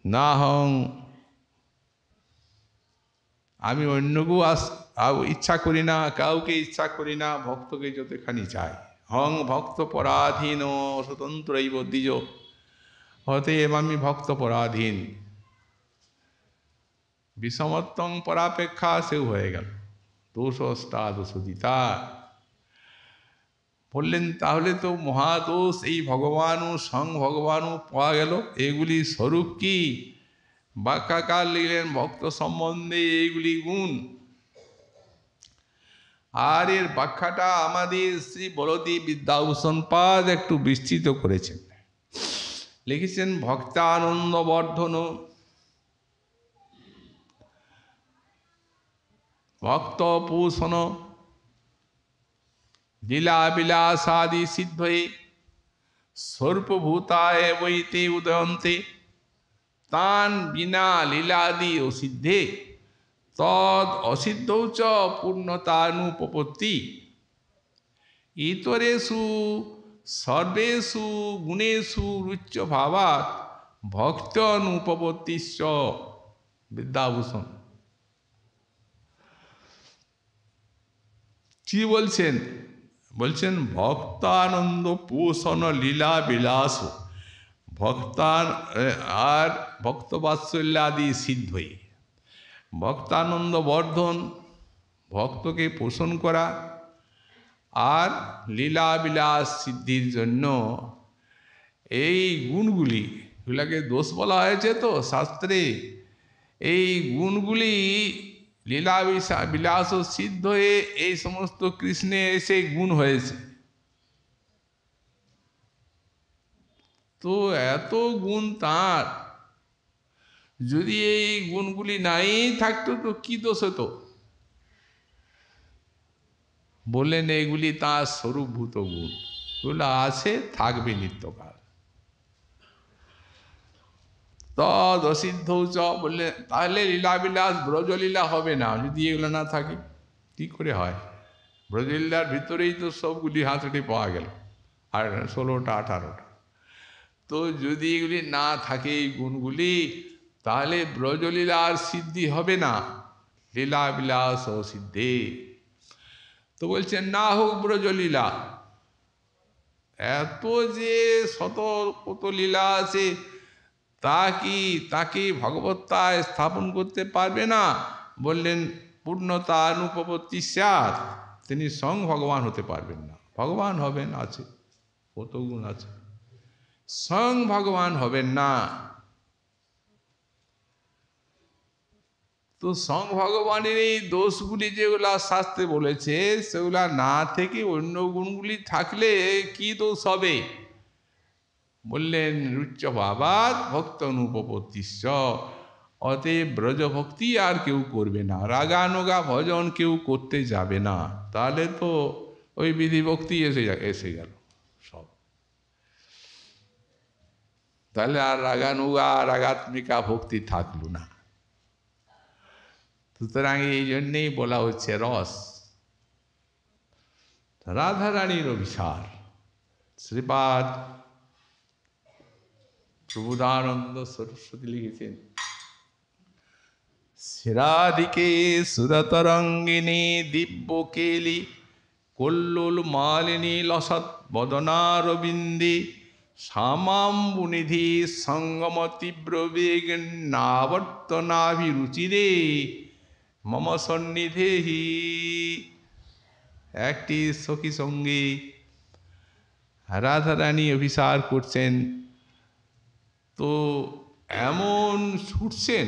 না হং, আমি অন্যকেও ইচ্ছা করি না, কাউকে ইচ্ছা করি না, ভক্তকে যতখানি চাই। হং ভক্ত পরাধীন স্বতন্ত্রই দ্বিজ, অতএব আমি ভক্ত পরাধীন। বিষমত্তং পরাপেক্ষা, সেও হয়ে গেল দোষষ্টাদশোদিতা। বললেন তাহলে তো মহাদোষ এই ভগবানও সং ভগবানও পাওয়া গেল। এগুলি স্বরূপ কি? ব্যাখ্যাকার লিখলেন ভক্ত সম্বন্ধে এইগুলি গুণ। আর এর ব্যাখ্যাটা আমাদের শ্রী বলদেব বিদ্যাভূষণ পাদ একটু বিস্তৃত করেছেন। লিখেছেন ভক্তানন্দ বর্ধন, ভক্ত পোষণ, লীলা বিলাসাদি সিদ্ধয়ে সর্বভূতায় বৈতে উদয়ন্তে, তান বিনা লীলাদি অসিদ্ধে তদ অসিদ্ধৌ চ পূর্ণতানুপপত্তি। ইতরেষু সর্বেষু গুণেষু রুচ্য ভাবাৎ ভক্তানুপপত্তিশ্চ। বিদ্যাভূষণ কি বলছেন? বলছেন ভক্তানন্দ পোষণ লীলা বিলাস, ভক্তান আর ভক্তবাৎসল্যাদি সিদ্ধই। ভক্তানন্দ বর্ধন, ভক্তকে পোষণ করা, আর লীলা বিলাস সিদ্ধির জন্য এই গুণগুলি, এগুলাকে দোষ বলা হয়েছে তো শাস্ত্রে। এই গুণগুলি লীলা বিলাস ও সিদ্ধ হয়ে এই সমস্ত কৃষ্ণে এসে গুণ হয়েছে। তো এত গুণ তাঁর, যদি এই গুণগুলি নাই থাকতো তো কি দোষ হতো? বললেন এগুলি তাঁর স্বরূপভূত গুণ, এগুলো আছে, থাকবে নিত্যকাল। তদ অসিদ্ধ চ, বললেন তাহলে লীলাবিলাস ব্রজলীলা হবে না যদি এগুলো না থাকে। কি করে হয়? ব্রজলীলার ভিতরেই তো সবগুলি হাতড়ে পাওয়া গেল, আর 16টা 18টা। তো যদি এগুলি না থাকে এই গুণগুলি, তাহলে ব্রজলীলার সিদ্ধি হবে না, লীলা বিলাস অসিদ্ধে। তো বলছেন না হোক ব্রজলীলা, এত যে শত কত লীলা আছে, তাকে ভগবত্তায় স্থাপন করতে পারবে না। বললেন পূর্ণতা অনুপপত্তি স্যাৎ, তিনি স্বয়ং ভগবান হতে পারবেন না। ভগবান হবেন আছে, কত গুণ আছে, স্বয়ং ভগবান হবেন না। তো স্বয়ং ভগবানের এই দোষগুলি যেগুলা শাস্ত্রে বলেছে, সেগুলা না থেকে অন্য গুণগুলি থাকলে কি দোষ হবে? বললেন রুচ্চ ভাবাৎ ভক্ত অনুপপত্তিশ্চ, অতএব ব্রজভক্তি আর কেউ করবে না, রাগানুগা ভজন কেউ করতে যাবে না। তাহলে তো ওই বিধি ভক্তি এসে গেল সব। তাহলে আর রাগানুগা রাগাত্মিকা ভক্তি থাকলো না। সুতরাং এই জন্যেই বলা হচ্ছে রস। রাধারানীর অভিসার শ্রীপাদ প্রবোধানন্দ সরস্বতী লিখেছেন, শিরাদিকে সুরতরঙ্গিনী দিব্য কেলি কল্লোল মালিনী লসৎ বদনারবিন্দে শ্যামাম্বুনিধি সঙ্গম তীব্র বেগ নাবর্তনাভিরুচিরে মম সন্নিধেহি। একটি সখী সঙ্গী রাধারানী অভিসার করছেন, তো এমন ছুটছেন,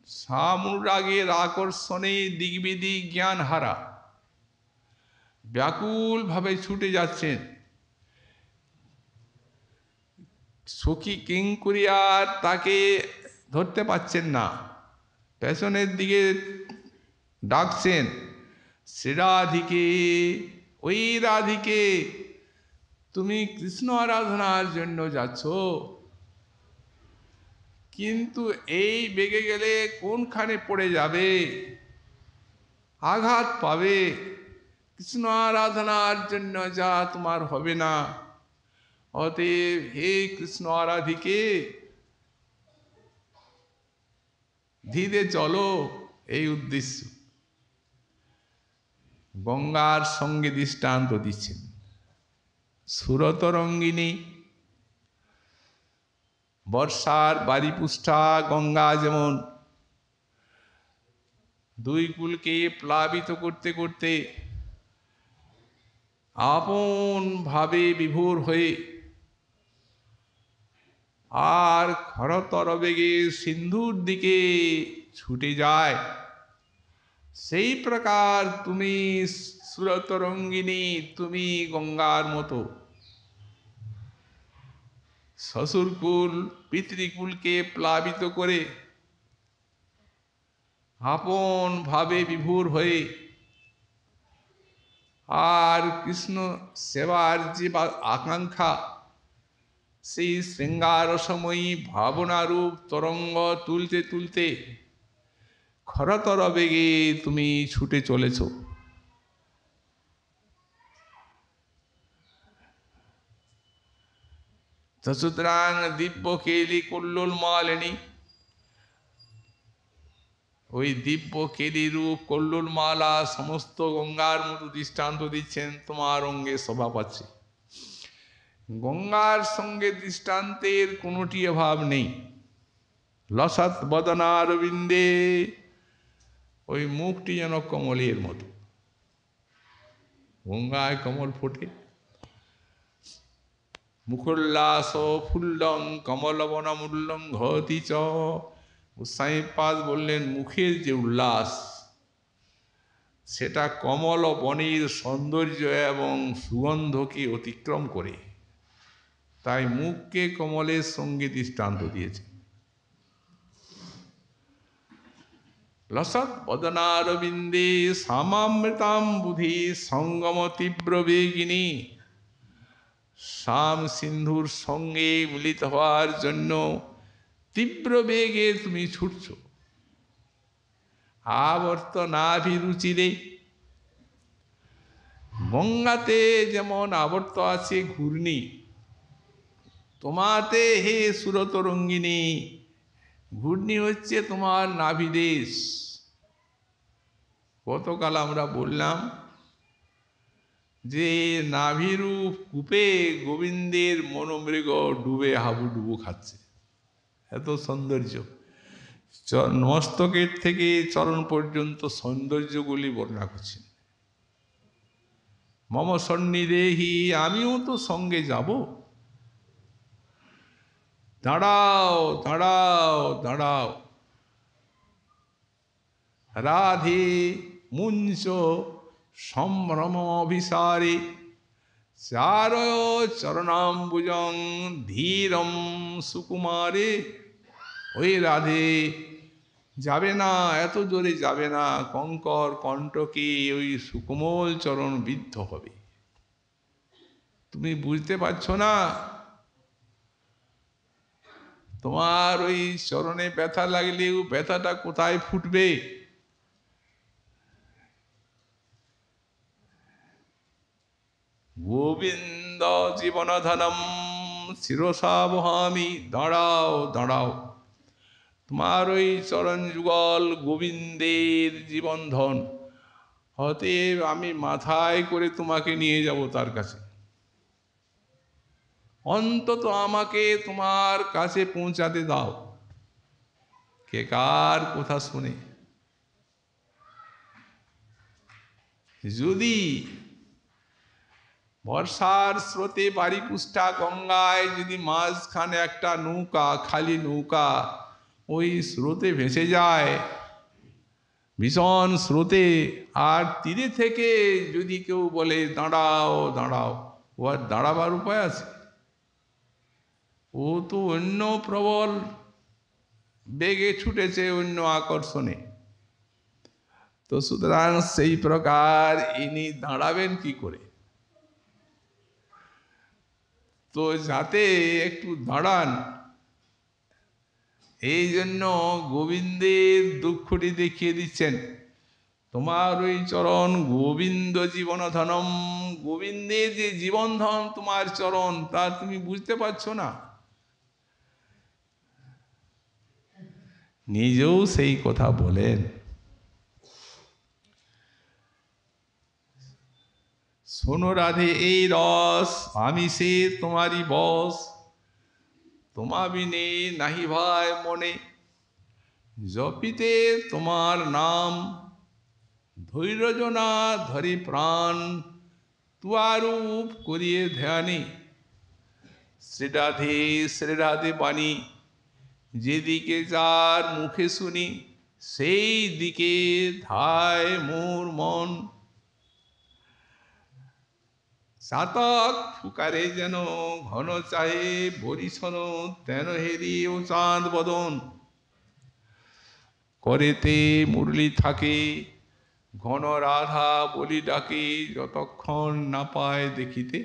সামনুরাগের আকর্ষণে দিগ্বিদিক জ্ঞান হারা, ব্যাকুল ভাবে ছুটে যাচ্ছেন। সখী কিঙ্করিয়ার তাকে ধরতে পাচ্ছেন না, পেছনের দিকে ডাকছেন, শ্রীরাধিকে ওই রাধিকে তুমি কৃষ্ণ আরাধনার জন্য যাচ্ছ, কিন্তু এই বেগে গেলে কোনখানে পড়ে যাবে, আঘাত পাবে, কৃষ্ণ আরাধনার জন্য যা তোমার হবে না। অতএব হে কৃষ্ণ আরাধিকে ধীরে চলো, এই উদ্দেশ্য। গঙ্গার সঙ্গে দৃষ্টান্ত দিচ্ছেন। সুরতরঙ্গিনী, বর্ষার বারিপুষ্ঠা গঙ্গা যেমন দুই কুলকে প্লাবিত করতে করতে আপন ভাবে বিভোর হয়ে আর খরতর বেগে সিন্ধুর দিকে ছুটে যায়, সেই প্রকার তুমি সুরতরঙ্গিনী, তুমি গঙ্গার মতো শ্বশুরকুল পিতৃকুলকে প্লাবিত করে আপন ভাবে বিভোর হয়ে আর কৃষ্ণ সেবার যে আকাঙ্ক্ষা, সেই শৃঙ্গারসময়ী ভাবনারূপ তরঙ্গ তুলতে তুলতে খরতর বেগে তুমি ছুটে চলেছ। সুতরাং দিব্য কেলি কল্লোল মালিনী, ওই দিব্য কেলি রূপ কল্লোল মালা সমস্ত গঙ্গার মতো দৃষ্টান্ত দিচ্ছেন, তোমার অঙ্গে শোভা পাচ্ছে। গঙ্গার সঙ্গে দৃষ্টান্তের কোনোটি অভাব নেই। লসৎ বদনারবিন্দে, ওই মুখটি যেন কমলের মতো, গঙ্গায় কমল ফোটে। মুখোল্লাস ফুল্লং কমলবনমূল্যং ঘতি চ। গোসাইপাদ বললেন, মুখের যে উল্লাস সেটা কমল বনের সৌন্দর্য এবং সুগন্ধকে অতিক্রম করে, তাই মুখকে কমলের সঙ্গে দৃষ্টান্ত দিয়েছে। লসৎ বদনারবিন্দে সামামৃতাম বুধি সঙ্গম তীব্র বেগিনী। শ্যাম সিন্ধুর সঙ্গে মিলিত হওয়ার জন্য তীব্র বেগে তুমি ছুটছ। আবর্ত নাভিরুচিরে, গঙ্গাতে যেমন আবর্ত আছে ঘূর্ণি, তোমাতে হে সুরতরঙ্গিনী ঘূর্ণি হচ্ছে তোমার নাভিদেশ। গতকাল আমরা বললাম যে নাভিরূপ কূপে গোবিন্দের মনোমৃগ ডুবে হাবুডুবু খাচ্ছে, এত সৌন্দর্য। মস্তকের থেকে চরণ পর্যন্ত সৌন্দর্যগুলি বর্ণনা করছেন। মম সন্নিদেহি, আমিও তো সঙ্গে যাব। দাঁড়াও দাঁড়াও দাঁড়াও, রাধে মুঞ্চ সম্ভ্রম অভিসারে চারয় চরণাম্বুজং ধীরম সুকুমারে। ওই রাধে যাবে না, এত জোরে যাবে না, কঙ্কর কণ্টকে ওই সুকোমল চরণ বিদ্ধ হবে। তুমি বুঝতে পারছো না, তোমার ওই চরণে ব্যথা লাগলেও ব্যথাটা কোথায় ফুটবে? গোবিন্দ জীবনধনম শিরসা বহামি। দাঁড়াও দাঁড়াও, তোমার ওই চরণ যুগল গোবিন্দের জীবনধন, অতএব আমি মাথায় করে তোমাকে নিয়ে যাব তার কাছে। অন্তত আমাকে তোমার কাছে পৌঁছাতে দাও। কে কার কথা শুনে? যদি বর্ষার স্রোতে বারিপুষ্ঠা গঙ্গায় যদি মাঝখানে একটা নৌকা, খালি নৌকা ওই স্রোতে ভেসে যায়, ভীষণ স্রোতে, আর তীরে থেকে যদি কেউ বলে দাঁড়াও দাঁড়াও, ও আর দাঁড়াবার উপায় আছে? ও তো অন্য প্রবল বেগে ছুটেছে, অন্য আকর্ষণে। তো সুতরাং সেই প্রকার ইনি দাঁড়াবেন কি করে? তো যাতে একটু দাঁড়ান, এই জন্য গোবিন্দের দুঃখটি দেখিয়ে দিচ্ছেন। তোমার ওই চরণ গোবিন্দ জীবন ধনম, গোবিন্দের যে জীবন ধন তোমার চরণ, তা তুমি বুঝতে পারছো না। নিজেও সেই কথা বলেন। শোনো রাধে এই রস, আমি সে তোমারই বস, তোমা বিনে নাহি ভাই মনে, জপিতে তোমার নাম, ধৈর্যজনা ধরি প্রাণ, তুয়ারূপ করিয়ে ধ্যানে, শ্রীরাধে শ্রীরাধে বাণী, যেদিকে যার মুখে শুনি, সেই দিকে ধায় মোর মন। চাতক ফুকারে যেন ঘন চাহে বরিশন, তেন হেরি ও চাঁদ বদন, করেতে মুরলি থাকে, ঘন রাধা বলি ডাকে, যতক্ষণ না পায় দেখিতে,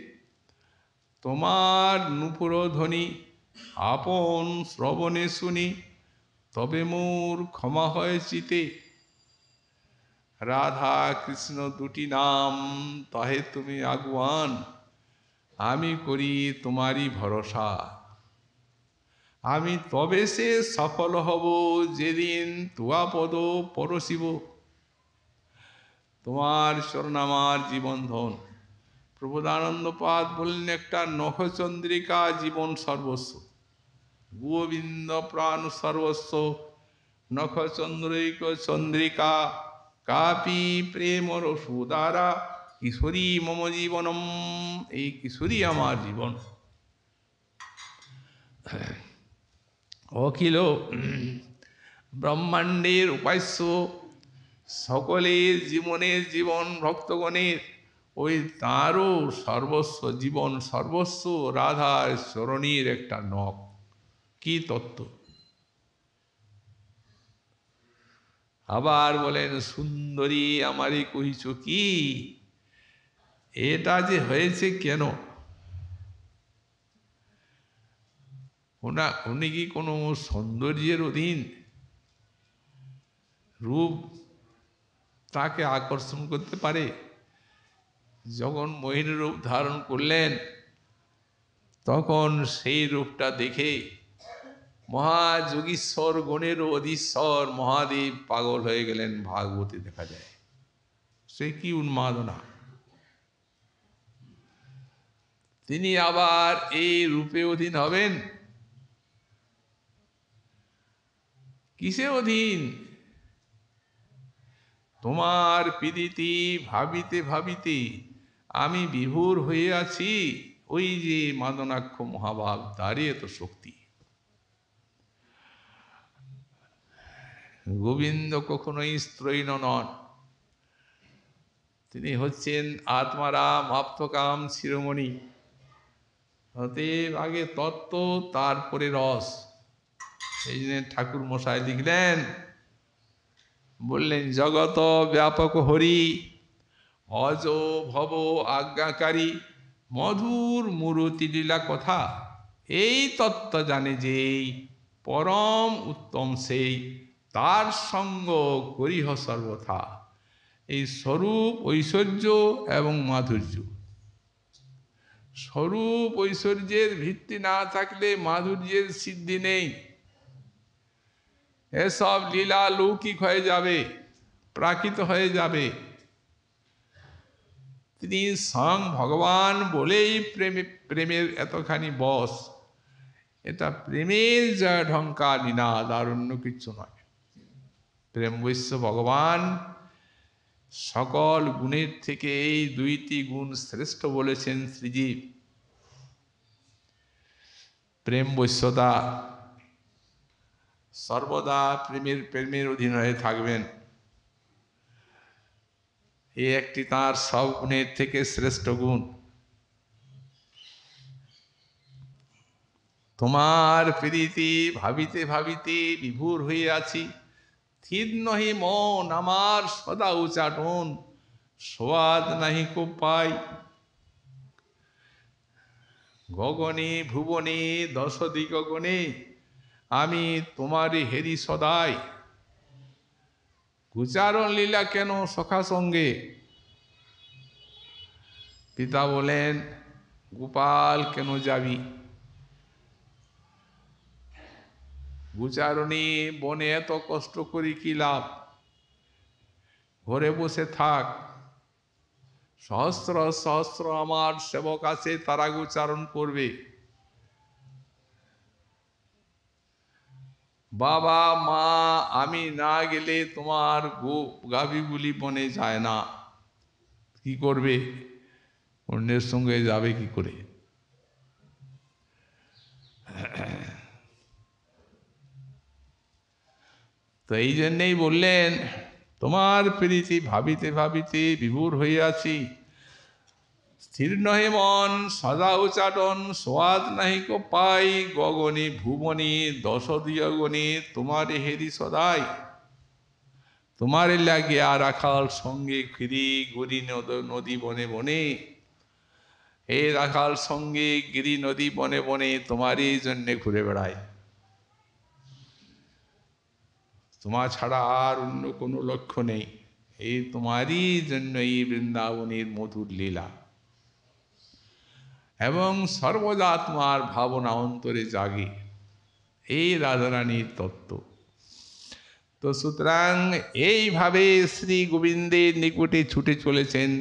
তোমার নূপুর ধ্বনি আপন শ্রবণে শুনি, তবে মোর ক্ষমা হয় চিতে, রাধা কৃষ্ণ দুটি নাম, তাহে তুমি আগুয়ান, আমি করি তোমারই ভরসা, আমি তবে সে সফল হব, যেদিন তুয়া পদ পরশিব, তোমার চরণ আমার জীবন ধন। প্রবোধানন্দপাদ বললেন, একটা নখচন্দ্রিকা জীবন সর্বস্ব, গোবিন্দ প্রাণ সর্বস্ব, নখচন্দ্রিক চন্দ্রিকা, কাপি প্রেম রসুদারা, কিশোরী মম জীবনম, এই কিশোরী আমার জীবন। অখিল ব্রহ্মাণ্ডের উপাস্য, সকলের জীবনের জীবন ভক্তগণের, ওই তাঁরও সর্বস্ব জীবন সর্বস্ব রাধার চরণীর একটা নখ। কি তত্ত্ব! আবার বলেন, সুন্দরী আমারই কহিছ কি, এটা যে হয়েছে কেন? উনি কি কোনো সৌন্দর্যের অধীন? রূপ তাকে আকর্ষণ করতে পারে? যখন মোহিনী রূপ ধারণ করলেন, তখন সেই রূপটা দেখে মহাযোগীশ্বর গণের অধীশ্বর মহাদেব পাগল হয়ে গেলেন, ভাগবতী দেখা যায়। সে কি উন্মাদনা! তিনি আবার এই রূপে অধীন হবেন? কিসে অধীন? তোমার প্রীতি ভাবিতে ভাবিতে আমি বিভোর হয়ে আছি। ওই যে মাদনাক্ষ মহাভাব, দাঁড়িয়ে তো শক্তি। গোবিন্দ কখনোই স্ত্রৈণ নন, তিনি হচ্ছেন আত্মারাম আপ্তকাম শিরোমণি। অতএব আগে তত্ত্ব, তারপরে রস। এই জন্য ঠাকুর মশাই লিখলেন, বললেন, জগত ব্যাপক হরি, অজ ভব আজ্ঞাকারী, মধুর মূরতি লীলা কথা, এই তত্ত্ব জানে যেই, পরম উত্তম সেই, তার সঙ্গ করিহ সর্বথা। এই স্বরূপ ঐশ্বর্য এবং মাধুর্য, স্বরূপ ঐশ্বর্যের ভিত্তি না থাকলে মাধুর্যের সিদ্ধি নেই। এসব লীলা লৌকিক হয়ে যাবে, প্রাকৃত হয়ে যাবে। তিনি স্বয়ং ভগবান বলেই প্রেমের এতখানি বশ। এটা প্রেমের যা ঢঙ্কা নিনাদ, আর অন্য কিছু নয়। প্রেম বৈশ্য ভগবান সকল গুণের থেকে এই দুইটি গুণ শ্রেষ্ঠ বলেছেন শ্রীজীব। প্রেম বৈশ্যতা, সর্বদা প্রেমের অধীন হয়ে থাকবেন, এই একটি তার সব গুণের থেকে শ্রেষ্ঠ গুণ। তোমার প্রীতি ভাবিতে ভাবিতে বিভোর হয়ে আছি, স্থির নহি মন আমার সদা উচাটন, সোয়াদ নাহি কো পাই। গগনে ভুবনে দশ দিগগণে আমি তোমারই হেরি সদাই। গুচারণ লীলা কেন সখা সঙ্গে? পিতা বলেন, গোপাল কেন যাবি? গুচারণী বনে এত কষ্ট করি কি লাভ? ঘরে বসে থাক, সহস্র সহস্র আমার সেবক আছে, তারা গোচারণ করবে। বাবা মা আমি না গেলে তোমার গাভীগুলি বনে যায় না, কি করবে? অন্যের সঙ্গে যাবে কি করে? তো এই জন্যেই বললেন, তোমার প্রীতি ভাবিতে ভাবিতে বিভোর হইয়াছি, স্থির নহে মন সদা উচাটন, সোয়াদ নাহিক পাই গগনে ভুবনে দশ দিগগণে তোমারে হেরি সদাই। তোমারে লাগিয়া রাখাল সঙ্গে ফিরি গিরি নদী বনে বনে। হে রাখাল সঙ্গে গিরি নদী বনে বনে তোমারই জন্যে ঘুরে বেড়ায়, তোমার ছাড়া আর অন্য কোনো লক্ষ্য নেই। এই তোমারই জন্য এই বৃন্দাবনের মধুর লীলা, এবং সর্বদা তোমার ভাবনা অন্তরে জাগে, এই রাধারানীর তত্ত্ব। তো সুতরাং এইভাবে শ্রী গোবিন্দের নিকটে ছুটে চলেছেন।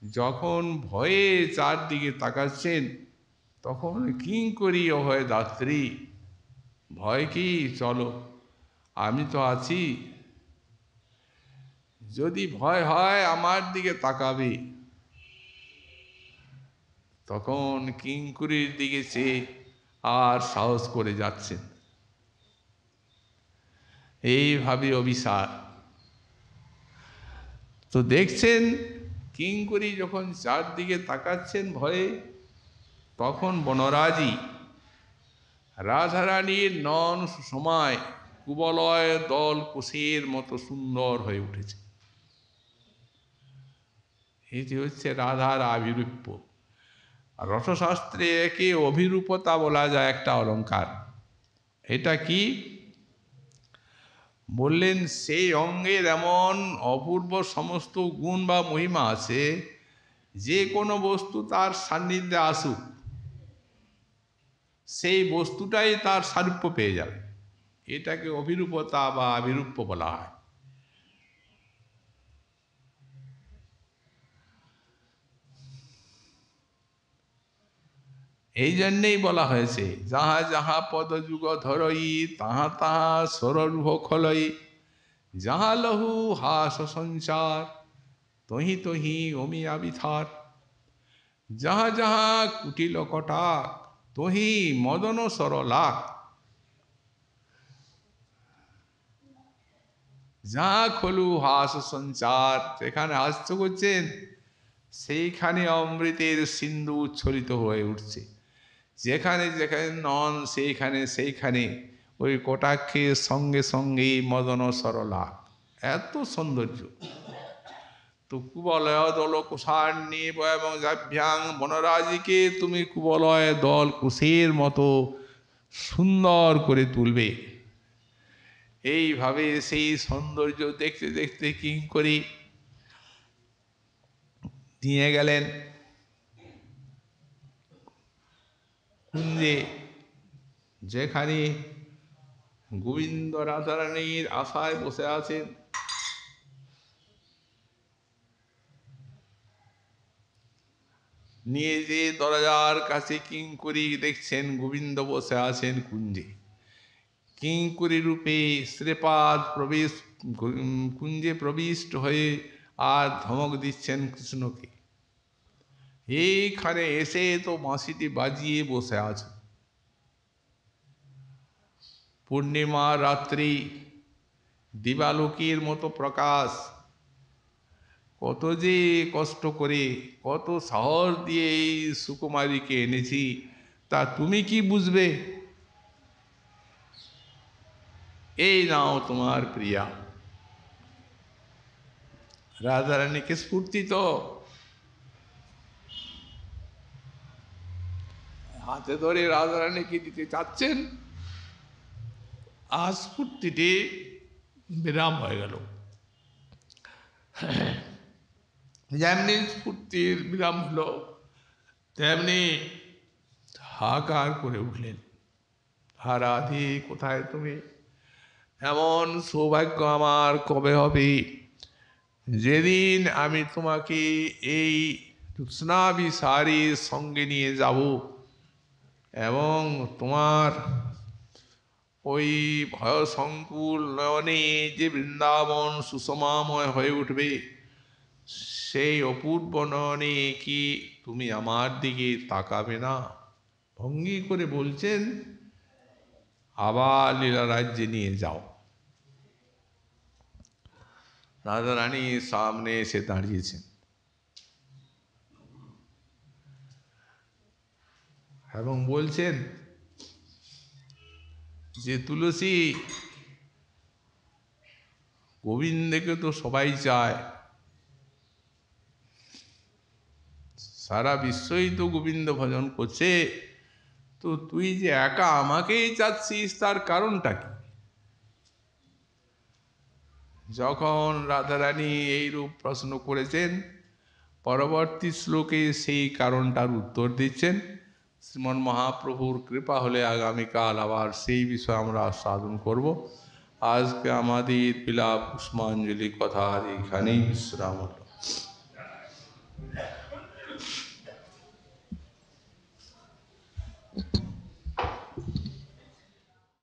যখন ভয়ে চারদিকে তাকাচ্ছেন, তখন কিঙ্করী অভয় দাত্রী, ভয় কি? চলো, আমি তো আছি, যদি ভয় হয় আমার দিকে তাকাবে। তখন কিঙ্করীর দিকে চেয়ে আর সাহস করে যাচ্ছেন। এইভাবে অভিসার। তো দেখছেন কিঙ্করী যখন চারদিকে তাকাচ্ছেন ভয়ে, তখন বনরাজি রাধারানীর নন সময় কুবলয় দল কুশের মতো সুন্দর হয়ে উঠেছে। এটি হচ্ছে রাধার আবিরূপ্য। রসশাস্ত্রে একে অভিরূপতা বলা যায়, একটা অলঙ্কার। এটা কি বললেন? সেই অঙ্গের এমন অপূর্ব সমস্ত গুণ বা মহিমা আছে, যে কোনো বস্তু তার সান্নিধ্যে আসুক, সেই বস্তুটাই তার সারূপ্য পেয়ে যাবে। এটাকে অভিরূপতা বা আবিরূপ্য বলা হয়। এই জন্যেই বলা হয়েছে, যাহা যাহা পদযুগ ধরই তাহা তাহা সররূহ খলই, যাহা লহু হাস সঞ্চার তহি তহি অমিয়া বিথার, যাহা যাহা কুটিল কটাক তহি মদন সরলাক, যাহা খলু হাস সঞ্চার, যেখানে হাস্য করছেন সেইখানে অমৃতের সিন্ধু উচ্ছলিত হয়ে উঠছে। যেখানে যেখানে নন সেইখানে সেইখানে ওই কটাক্ষের সঙ্গে সঙ্গে মদন সরলা, এত সৌন্দর্য। তো কুবলয় দল কুষাণ্যে এবং যাভ্যাং, বনরাজিকে তুমি কুবলয় দল কুশের মতো সুন্দর করে তুলবে। এইভাবে সেই সৌন্দর্য দেখতে দেখতে কিঙ্করী নিয়ে গেলেন কুঞ্জে, যেখানে গোবিন্দ রাধারানীর আশায় বসে আছেন। নিয়ে যে দরজার কাছে কিঙ্করী দেখছেন গোবিন্দ বসে আছেন কুঞ্জে। কিঙ্করী রূপে শ্রীপাদ কুঞ্জে প্রবিষ্ট হয়ে আর ধমক দিচ্ছেন কৃষ্ণকে, এইখানে এসে তো বাঁশিটি বাজিয়ে বসে আছো। পূর্ণিমা রাত্রি, দিবালোকের মতো প্রকাশ, কত যে কষ্ট করে কত সাহস দিয়ে এই সুকুমারীকে এনেছি, তা তুমি কি বুঝবে? এই নাও তোমার প্রিয়া। রাধারানীকে স্ফূর্তি তো হাতে ধরে রাধারানীকে দিতে চাচ্ছেন, আর স্ফূর্তিটি বিরাম হয়ে গেল। যেমনি স্ফূর্তির বিরাম হলো, তেমনি হাহাকার করে উঠলেন, রাধে কোথায় তুমি? এমন সৌভাগ্য আমার কবে হবে যেদিন আমি তোমাকে এই জ্যোৎস্নাবি সারির সঙ্গে নিয়ে যাব এবং তোমার ওই ভয়সংকুল নয়নে যে বৃন্দাবন সুষমাময় হয়ে উঠবে, সেই অপূর্ব নয়নে কি তুমি আমার দিকে তাকাবে না? ভঙ্গি করে বলছেন, আবার লীলা রাজ্যে নিয়ে যাও। রাধারানী সামনে এসে দাঁড়িয়েছেন এবং বলছেন যে তুলসী, গোবিন্দকে তো সবাই চায়, সারা বিশ্বই তো গোবিন্দ ভজন করছে, তো তুই যে একা আমাকেই চাচ্ছিস, তার কারণটা কি? যখন রাধারানী এইরূপ প্রশ্ন করেছেন, পরবর্তী শ্লোকে সেই কারণটার উত্তর দিচ্ছেন। শ্রীমন মহাপ্রভুর কৃপা হলে আগামীকাল আবার সেই বিষয়ে আমরা সাধন করব। আজকে আমাদের বিলাপ পুষ্পাঞ্জলি কথার এখানেই বিশ্রাম হলো।